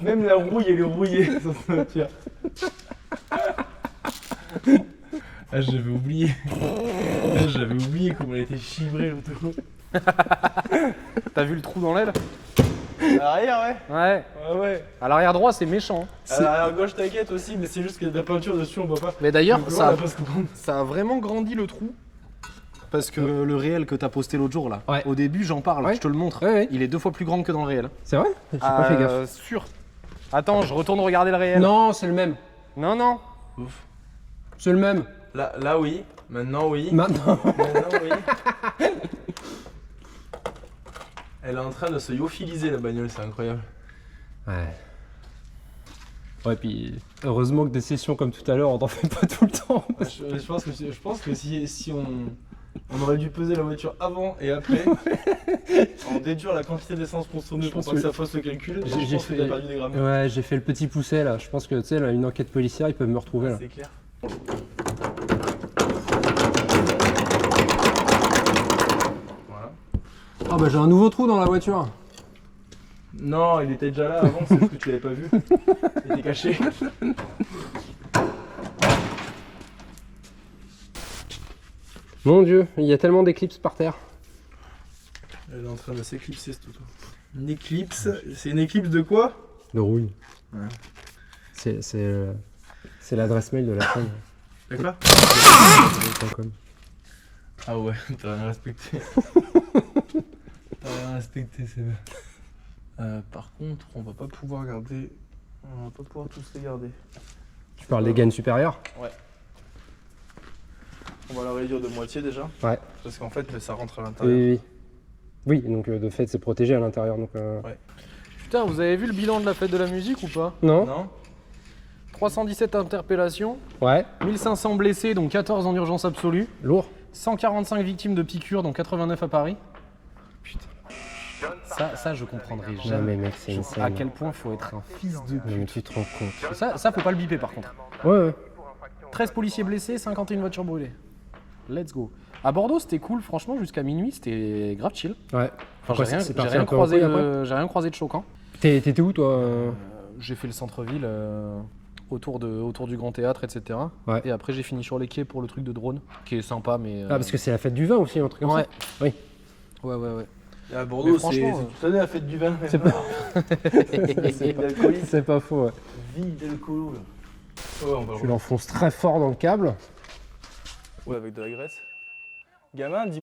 Même la rouille, elle est rouillée sur cette voiture. Ah, j'avais oublié. J'avais oublié comment elle était chibrée l'auto. T'as vu le trou dans l'aile? À l'arrière, ouais. Ouais. Ouais. À l'arrière droit, c'est méchant. À l'arrière gauche, t'inquiète aussi, mais c'est juste qu'il y a de la peinture dessus, on voit pas. Mais d'ailleurs, Donc, ça, on va pas se comprendre. ça a vraiment grandi le trou. Parce que le réel que t'as posté l'autre jour là, Ouais. au début j'en parle, Ouais. je te le montre. Ouais. Il est 2 fois plus grand que dans le réel. C'est vrai? J'ai pas fait gaffe. Sûr. Attends, je retourne regarder le réel. Non, c'est le même. Non. C'est le même. Là, oui. Maintenant, oui. Maintenant. Maintenant, oui. Elle est en train de se yophiliser la bagnole, c'est incroyable. Ouais. Ouais, puis heureusement que des sessions comme tout à l'heure, on t'en fait pas tout le temps. Je pense que si on aurait dû peser la voiture avant et après, en déduire la quantité d'essence consommée pour pense pas que que- ça fasse le calcul, je J'ai pense que t'as perdu des grammes. Ouais, j'ai fait le petit pousset là. Je pense que tu sais, là, une enquête policière, ils peuvent me retrouver là. C'est clair. Voilà. Ah bah j'ai un nouveau trou dans la voiture. Non, il était déjà là avant, c'est juste que tu l'avais pas vu. Il était caché. Mon dieu, il y a tellement d'éclipses par terre. Elle est en train de s'éclipser ce tout. Une éclipse, c'est une éclipse de quoi? De rouille. Ouais. C'est l'adresse mail de la femme. De quoi? Ah ouais, t'as rien respecté. T'as rien respecté, c'est bien. Par contre, on va pas pouvoir regarder. On va pas pouvoir tous les garder. Tu parles des gaines supérieures? On va la réduire de moitié déjà. Ouais. Parce qu'en fait, ça rentre à Oui, l'intérieur. oui. Oui, donc de fait, c'est protégé à l'intérieur. Donc, Putain, vous avez vu le bilan de la fête de la musique ou pas? Non? Non? 317 interpellations, Ouais. 1500 blessés, dont 14 en urgence absolue, Lourd. 145 victimes de piqûres, dont 89 à Paris. Putain. Ça je comprendrai Non jamais. mais mec, c'est insane. À quel point faut être un fils de Non, mais tu te rends compte. pute. Ça faut pas le biper par contre. Ouais. 13 policiers blessés, 51 voitures brûlées. Let's go. À Bordeaux, c'était cool, franchement, jusqu'à minuit, c'était grave chill. Ouais. Enfin, Après, c'est parti un peu en couille après. j'ai rien croisé de choquant. T'étais où toi J'ai fait le centre-ville autour du Grand Théâtre, etc. Ouais. Et après, j'ai fini sur les quais pour le truc de drone, qui est sympa, mais. Ah, parce que c'est la fête du vin aussi, un truc comme Ouais. ça. Oui. Ouais. Et à Bordeaux, Mais franchement, c'est toute l'année la fête du vin. C'est pas- Vie d'alcooliste. C'est pas faux, ouais. Vie d'alcoolo. Ouais, on va Tu l'enfonces très fort dans le câble. Ouais, avec de la graisse. Gamin, dis.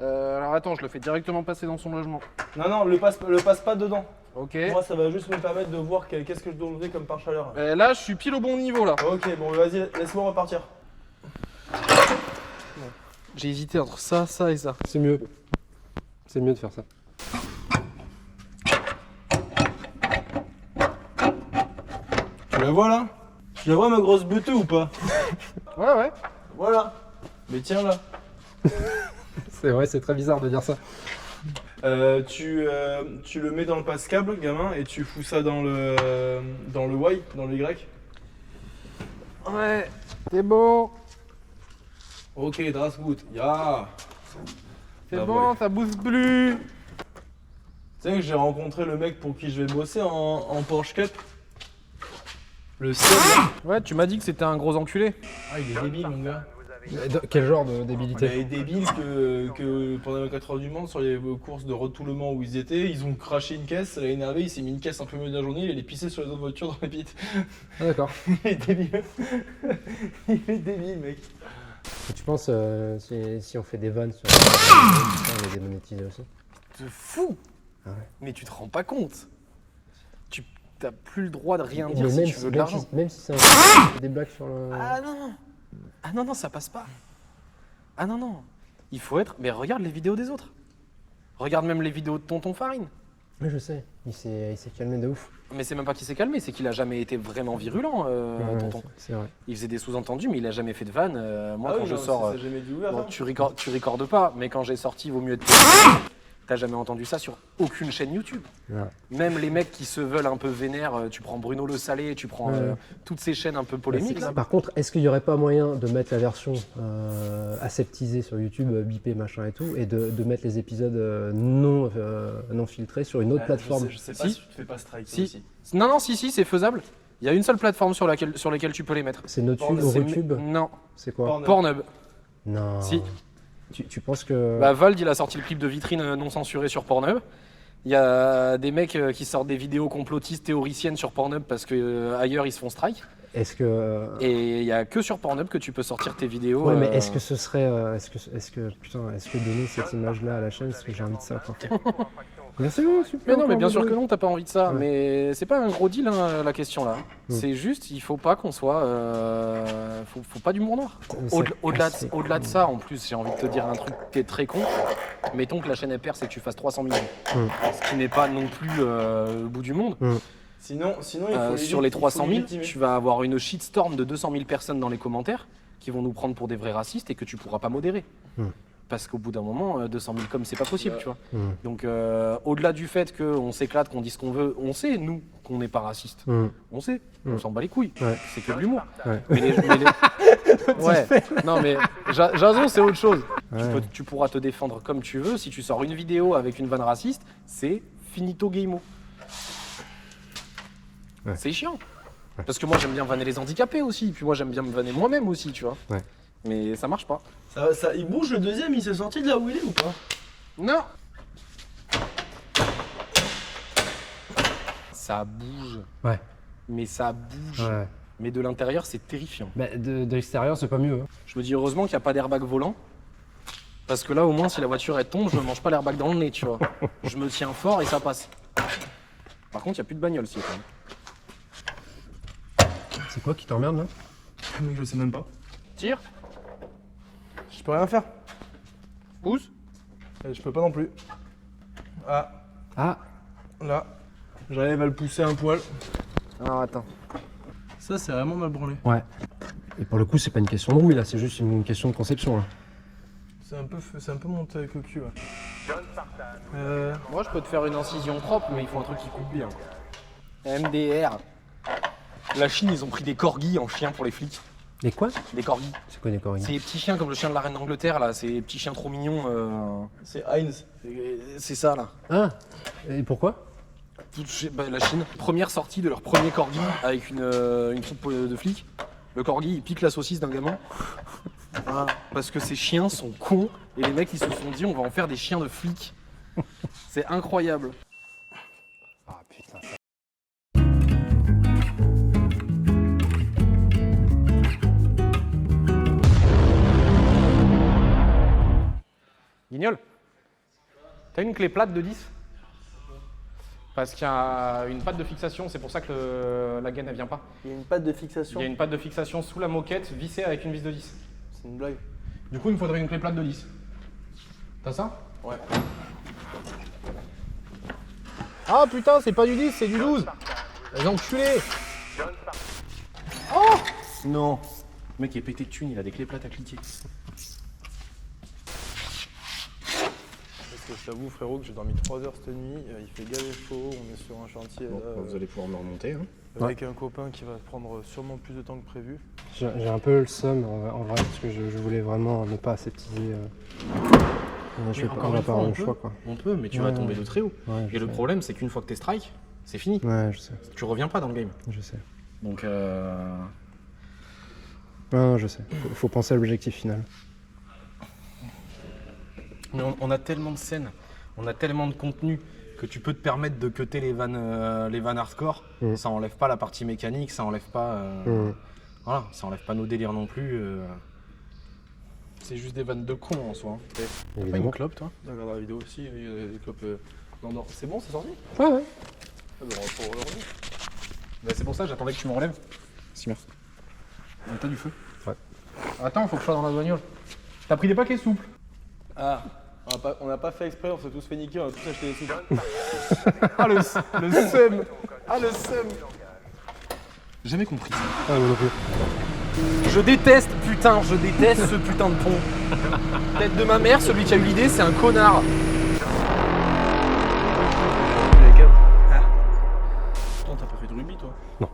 Alors attends, je le fais directement passer dans son logement. Non, le passe pas dedans. Ok. Moi, ça va juste me permettre de voir qu'est-ce que je dois enlever comme pare-chaleur. Là, je suis pile au bon niveau là. Ok, bon, vas-y, laisse-moi repartir. J'ai hésité entre ça et ça. C'est mieux. C'est mieux de faire ça. Tu la vois là? Tu la vois ma grosse buteux ou pas? Ouais. Voilà. Mais tiens là. C'est vrai, c'est très bizarre de dire ça. Tu le mets dans le passe-câble, gamin, et tu fous ça dans le Y, dans le Y. Ouais, c'est bon. Ok, das gut. Ya. C'est Ah, bon, ouais. ça bouge plus. Tu sais que j'ai rencontré le mec pour qui je vais bosser en Porsche Cup. Le seul. Ouais, tu m'as dit que c'était un gros enculé. Ah, il est débile, mon gars. Quel genre de Il débilité? est débile que pendant les 4 heures du Mans, sur les courses de Road to Le Mans où ils étaient, ils ont craché une caisse, ça l'a énervé, il s'est mis une caisse un peu mieux de la journée, il allait pisser sur les autres voitures dans la pite. Ah, d'accord. Il est débile. Il est débile, mec. Et tu penses si on fait des vannes sur on est démonétisé aussi? C'est fou. Ah ouais. Mais tu te rends pas compte. Tu t'as plus le droit de rien Mais dire si même tu veux de l'argent. même si c'est un... des blagues sur le... Ah non, ça passe pas. Ah non. Il faut être... Mais regarde les vidéos des autres. Regarde même les vidéos de Tonton Farine. Oui, je sais. Il s'est calmé de ouf. Mais c'est même pas qu'il s'est calmé, c'est qu'il a jamais été vraiment virulent, Ouais, Tonton. c'est vrai. Il faisait des sous-entendus, mais il a jamais fait de vanne. Moi, Ah quand oui, je non, sors... ça s'est jamais dit ouvert. bon, hein. tu recordes pas, mais quand j'ai sorti Vaut mieux être... T'as jamais entendu ça sur aucune chaîne YouTube. Ouais. Même les mecs qui se veulent un peu vénères, tu prends Bruno Le Salé, tu prends toutes ces chaînes un peu polémiques. Là. Par contre, est-ce qu'il n'y aurait pas moyen de mettre la version aseptisée sur YouTube, bipée, machin et tout, et de mettre les épisodes non filtrés sur une autre plateforme? Je sais pas Si. si tu te fais pas strike Si. aussi. Non, si, c'est faisable. Il y a une seule plateforme sur laquelle tu peux les mettre. C'est Notube ou C'est- Rutube? Non, C'est quoi? Pornhub. Non. Si. Tu penses que... Bah, Vald, il a sorti le clip de vitrine non censuré sur Pornhub. Il y a des mecs qui sortent des vidéos complotistes théoriciennes sur Pornhub parce que ailleurs ils se font strike. Est-ce que... Et il y a que sur Pornhub que tu peux sortir tes vidéos. Ouais, mais est-ce que ce serait... est-ce que donner cette image-là à la chaîne, est-ce que j'ai envie de ça, quoi? Bien sûr, super. Mais non, mais bien sûr que non, t'as pas envie de ça. Ouais. Mais c'est pas un gros deal la question là. Mm. C'est juste, il faut pas qu'on soit. Faut pas d'humour noir. Au-delà de ça, en plus, j'ai envie de te dire un truc qui est très con. Mettons que la chaîne elle perce et que tu fasses 300 millions. Ce qui n'est pas non plus le bout du monde. Sinon, il faut Sur les 300 000, ultimer. tu vas avoir une shitstorm de 200 000 personnes dans les commentaires qui vont nous prendre pour des vrais racistes et que tu pourras pas modérer. Parce qu'au bout d'un moment, 200 000 comme c'est pas possible, tu vois. Donc au-delà du fait qu'on s'éclate, qu'on dit ce qu'on veut, on sait, nous, qu'on n'est pas raciste. On sait, on s'en bat les couilles. Ouais. C'est que de l'humour. Ouais. Mais ouais, non mais Jason, c'est autre chose. Ouais. Tu pourras te défendre comme tu veux. Si tu sors une vidéo avec une vanne raciste, c'est finito game. Ouais. C'est chiant. Parce que moi j'aime bien vanner les handicapés aussi, puis moi j'aime bien me vanner moi-même aussi, tu vois. Ouais. Mais ça marche pas. Il bouge le deuxième, il s'est sorti de là où il est ou pas? Non. Ça bouge. Ouais. Mais ça bouge. Ouais. Mais de l'intérieur, c'est terrifiant. Bah, de l'extérieur, c'est pas mieux. Hein. Je me dis heureusement qu'il n'y a pas d'airbag volant. Parce que là, au moins, si la voiture elle tombe, je me mange pas l'airbag dans le nez, tu vois. Je me tiens fort et ça passe. Par contre, il n'y a plus de bagnole ici, quand même. C'est quoi qui t'emmerde là? Mec, je sais même pas. Tire. Je peux rien faire. Pousse. Et je peux pas non plus. Ah, Ah. là. J'arrive à le pousser un poil. Alors attends. Ça, c'est vraiment mal branlé. Ouais. Et pour le coup, c'est pas une question de rouille là, c'est juste une question de conception là. C'est un peu monté avec le cul, ouais. Moi, je peux te faire une incision propre, mais il faut un truc qui coupe bien. MDR. La Chine, ils ont pris des corgis en chien pour les flics. Et quoi? Des corgis. C'est quoi des corgis? C'est les petits chiens comme le chien de la reine d'Angleterre, là. C'est les petits chiens trop mignons. C'est Heinz. C'est ça, là. Ah. Et pourquoi? La Chine, première sortie de leur premier corgi avec une troupe de flics. Le corgi, il pique la saucisse d'un gamin. Voilà. Parce que ces chiens sont cons et les mecs ils se sont dit on va en faire des chiens de flics. C'est incroyable. Ah putain. Guignol, t'as une clé plate de 10? Parce qu'il y a une patte de fixation, c'est pour ça que la gaine elle vient pas. Il y a une patte de fixation. Il y a une patte de fixation sous la moquette vissée avec une vis de 10. C'est une blague. Du coup il me faudrait une clé plate de 10. T'as ça? Ouais. Ah putain, c'est pas du 10, c'est du 12. Les enculés. Oh non. Le mec est pété de thunes, il a des clés plates à cliquer. Parce que je t'avoue, frérot, que j'ai dormi 3 heures cette nuit. Il fait gavé chaud, on est sur un chantier Vous allez pouvoir me remonter. Hein. avec un copain qui va prendre sûrement plus de temps que prévu. J'ai un peu le seum en vrai parce que je voulais vraiment ne pas aseptiser. Je vais pas, on va pas avoir le choix quoi. On peut, mais tu Ouais, vas tomber ouais. de très haut. Ouais, Et le problème, c'est qu'une fois que t'es strike, c'est fini. Ouais, je sais, Tu reviens pas dans le game. je sais. Donc, Non, je sais. Faut penser à l'objectif final. mais on a tellement de scènes, on a tellement de contenu que tu peux te permettre de cutter les vannes hardcore. Ça enlève pas la partie mécanique, ça enlève pas. Voilà, ça enlève pas nos délires non plus. C'est juste des vannes de cons en soi. Hein. T'as pas Évidemment. une clope, toi? Regarde la vidéo aussi, il y a des clopes. C'est bon, c'est sorti? Ouais, ouais. Ah, bah, on va le remettre. Bah, c'est pour ça que j'attendais que tu me relèves. Si, merci. T'as du feu? Ouais. Attends, faut que je sois dans la bagnole. T'as pris des paquets souples? Ah, on n'a pas fait exprès, on s'est tous fait niquer, on a tous acheté des soupes. Ah le seum! Ah le seum! Jamais compris ça. Ah, moi non plus. Je déteste ce putain de pont. Tête de ma mère, celui qui a eu l'idée, c'est un connard. toi.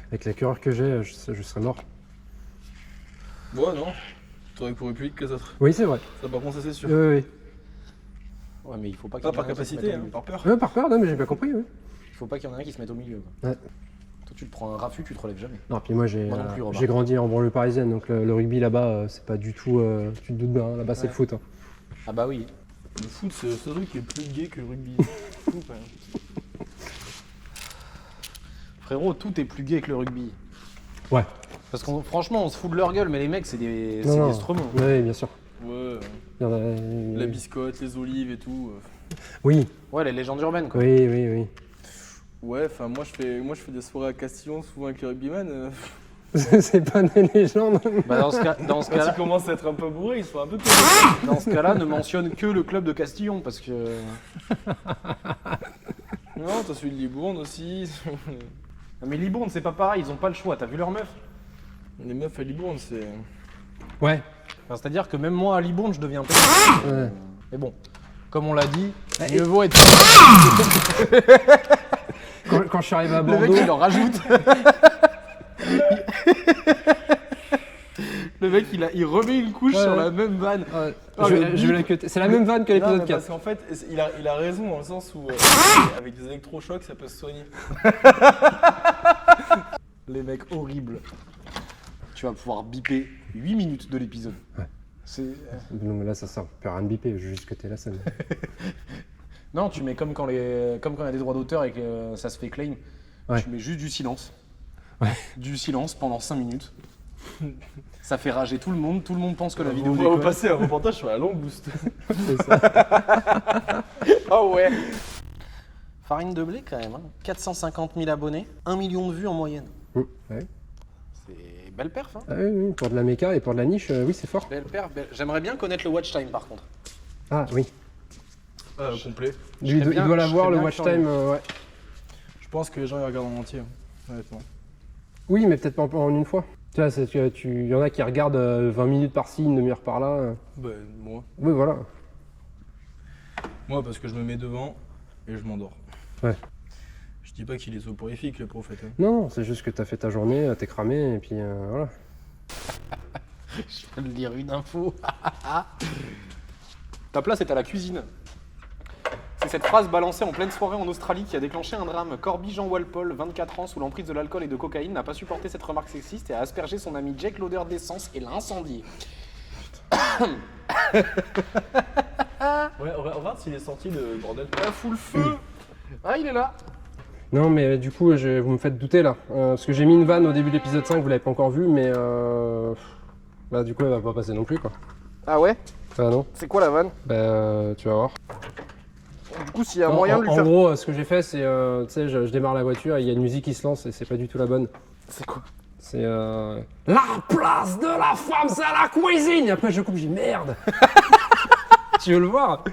Avec la cureur que j'ai, je serais mort. Ouais, non. T'aurais couru plus vite que les autres. Oui, c'est vrai. Ça, par contre, ça c'est sûr. Oui. Ouais, mais il faut pas qu'il Pas y en par ait un qui se capacité, mette au hein, milieu. par peur. Par peur, non, mais j'ai bien compris, oui. Il faut pas qu'il y en ait un qui se mette au milieu. Quoi. Ouais. Toi, tu te prends un raffut, tu te relèves jamais. Non, puis moi j'ai Moi non plus, remarque. j'ai grandi en banlieue parisienne, donc le rugby là-bas, c'est pas du tout. Tu te doutes bien, hein, là-bas c'est le foot. Hein. Ah bah oui. Le foot, c'est ce truc qui est plus gay que le rugby. Fou, quand même. Frérot, tout est plus gay que le rugby. Ouais. Parce que franchement, on se fout de leur gueule, mais les mecs, c'est des Non. stromons. Oui, bien sûr. Ouais, Il y en a- la biscotte, les olives et tout. Oui, Ouais, les légendes urbaines, quoi. oui. Ouais, enfin, moi je fais des soirées à Castillon, souvent avec les rugbyman. C'est pas des légendes. Bah, dans ce Quand cas-là, ils commencent à être un peu bourrés, ils sont un peu pédés. dans ce cas-là, ne mentionne que le club de Castillon, parce que... Non, t'as celui de Libourne aussi. Non, mais Libourne, c'est pas pareil, ils ont pas le choix. T'as vu leur meuf? Les meufs à Libourne, c'est. Ouais. Enfin, c'est-à-dire que même moi, à Libourne, je deviens pédé. Ouais. Mais bon, comme on l'a dit, mieux vaut être... Quand je suis arrivé à Le Bordeaux. mec, il en rajoute. Le mec, il remet une couche Ouais, sur ouais. la même vanne. Je vais la cuter. C'est la même vanne que Non, l'épisode mais 4. parce qu'en fait, il a raison dans le sens où avec des électrochocs, ça peut se soigner. Les mecs horribles. Tu vas pouvoir biper 8 minutes de l'épisode. Ouais. C'est... Non, mais là ça sert plus à rien de biper, juste que t'es la scène. Non, tu mets comme quand il y a des droits d'auteur et que ça se fait claim. Ouais. Tu mets juste du silence. Ouais. Du silence pendant 5 minutes. Ça fait rager tout le monde pense que la vidéo On va déconne. passer un reportage sur la longue boost. C'est ça. Oh ouais. Farine de blé quand même, hein. 450 000 abonnés, 1 million de vues en moyenne. Ouais. C'est belle perf, hein. Ah oui, pour de la méca et pour de la niche, oui, c'est fort. Belle perf, J'aimerais bien connaître le watch time par contre. Ah oui. Complet. Il serais bien- doit je l'avoir serais le bien watch curieux. time, ouais. Je pense que les gens ils regardent en entier, honnêtement. Oui, mais peut-être pas en une fois. Tu vois, il y en a qui regardent 20 minutes par-ci, une demi-heure par-là. Bah, moi. Oui, voilà. Moi, parce que je me mets devant et je m'endors. Ouais. Je dis pas qu'il est soporifique, le prophète. Hein. Non, c'est juste que t'as fait ta journée, t'es cramé, et puis voilà. Je viens de lire une info. Ta place est à la cuisine. C'est cette phrase balancée en pleine soirée en Australie qui a déclenché un drame. Corby Jean Walpole, 24 ans, sous l'emprise de l'alcool et de cocaïne, n'a pas supporté cette remarque sexiste et a aspergé son ami Jake l'odeur d'essence et l'a incendié. Ouais, regarde s'il est sorti le bordel. Ah, fout le feu. Ah, il est là. Non, mais du coup, vous me faites douter là. Parce que j'ai mis une vanne au début de l'épisode 5, vous l'avez pas encore vu, mais bah, du coup, elle va pas passer non plus, quoi. Ah ouais? Ah non. C'est quoi la vanne? Bah, tu vas voir. Du coup, s'il y a moyen de lui En faire... gros, ce que j'ai fait, c'est, tu sais, je démarre la voiture, et il y a une musique qui se lance, et c'est pas du tout la bonne. C'est quoi? C'est la place de la femme, c'est à la cuisine. Et après, je coupe, j'ai merde. Tu veux le voir?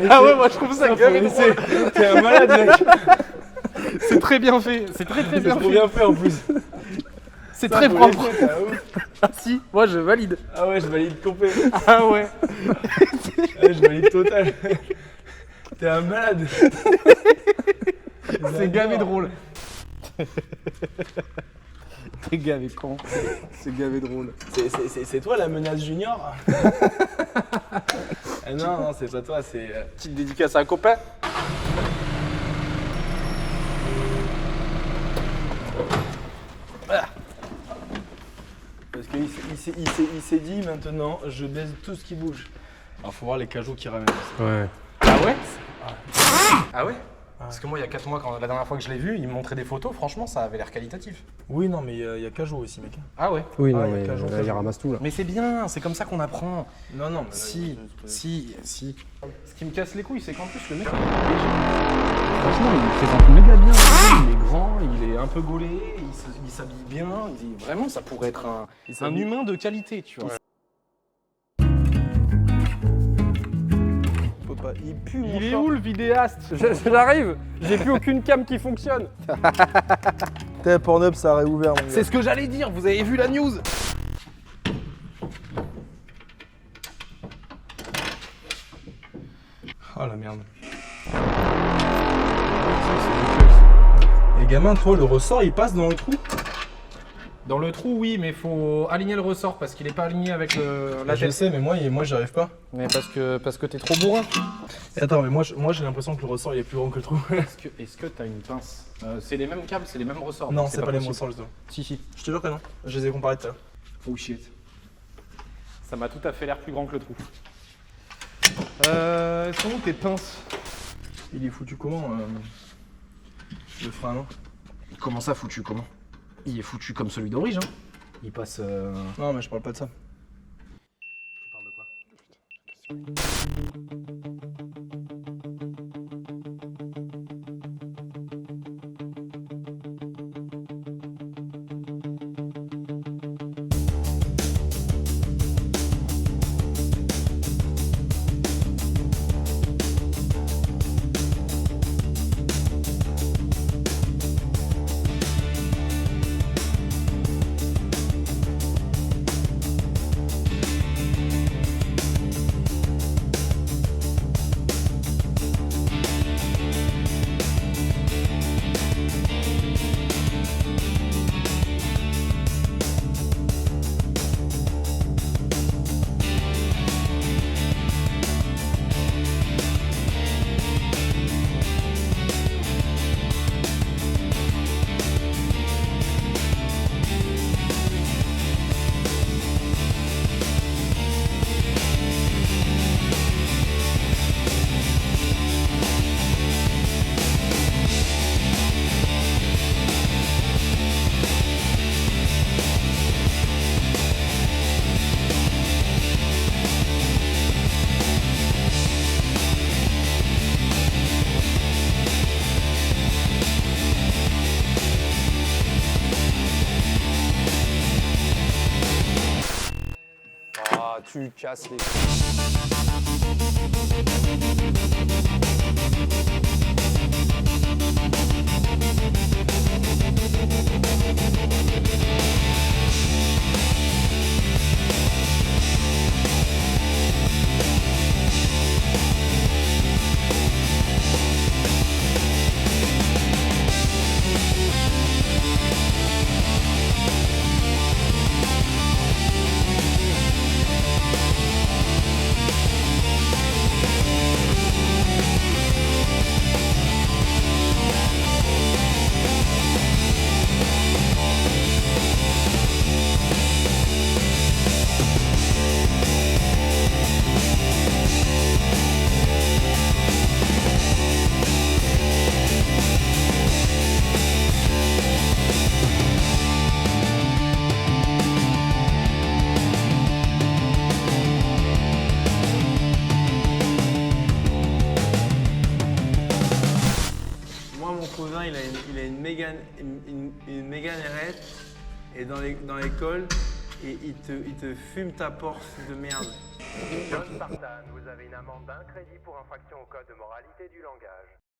Ah ouais, moi je trouve ça gavé drôle. T'es un malade, mec. C'est très bien fait. C'est très C'est bien trop fait. bien fait en plus. C'est Ça, très faut propre. laisser, t'as ouf. Ah si, moi je valide. Ah ouais, je valide complet. Ah ouais. Ouais, je valide total. T'es un malade. C'est gavé drôle. T'es gavé con. C'est gavé drôle. C'est toi la menace junior. Non, non, c'est pas toi, c'est. Petite dédicace à un copain. Parce qu'il s'est dit maintenant, je baise tout ce qui bouge. Alors faut voir les cajots qui ramènent. Ouais. Ah ouais? Ah ouais? Parce que moi il y a 4 mois, la dernière fois que je l'ai vu, il me montrait des photos, franchement ça avait l'air qualitatif. Oui, non, mais il y a cajot aussi, mec. Ah ouais? Oui, Ah, non, il y a mais Cajot, là, Cajot. il ramasse tout là. Mais c'est bien, c'est comme ça qu'on apprend. Non, non, mais là, Si, je- si. Ce qui me casse les couilles, c'est qu'en plus le mec, franchement, il présente méga bien. Il est grand, il est un peu gaulé, il s'habille bien. Vraiment, ça pourrait être un s'habille- humain de qualité, tu vois. Faut pas. Il pue, mon Il est chat. où le vidéaste? J'arrive, j'ai plus aucune cam qui fonctionne. T'es Pornhub, ça a réouvert, mon gars. C'est ce que j'allais dire, vous avez vu la news? Oh la merde. Et gamin, toi, le ressort, il passe dans le trou? Dans le trou, oui, mais faut aligner le ressort parce qu'il est pas aligné avec la Je tête. sais, mais moi j'y arrive pas. Mais parce que t'es trop bourrin. Et attends, mais moi j'ai l'impression que le ressort il est plus grand que le trou. Est-ce que t'as une pince? C'est les mêmes câbles, c'est les mêmes ressorts. Non, donc c'est pas les mêmes possible. ressorts, justement. Si. Je te jure que non. Je les ai comparés tout à l'heure. Oh shit. Ça m'a tout à fait l'air plus grand que le trou. Sont où tes pinces? Il est foutu comment le frein, non? Comment ça foutu? Comment? Il est foutu comme celui d'origine. Hein. Il passe. Non, mais je parle pas de ça. Tu parles de quoi? Tu casses les... Moi, mon cousin, il a une Mégane RS et dans l'école, et il te fume ta Porsche de merde. John Spartan, vous avez une amende d'un crédit pour infraction au code de moralité du langage.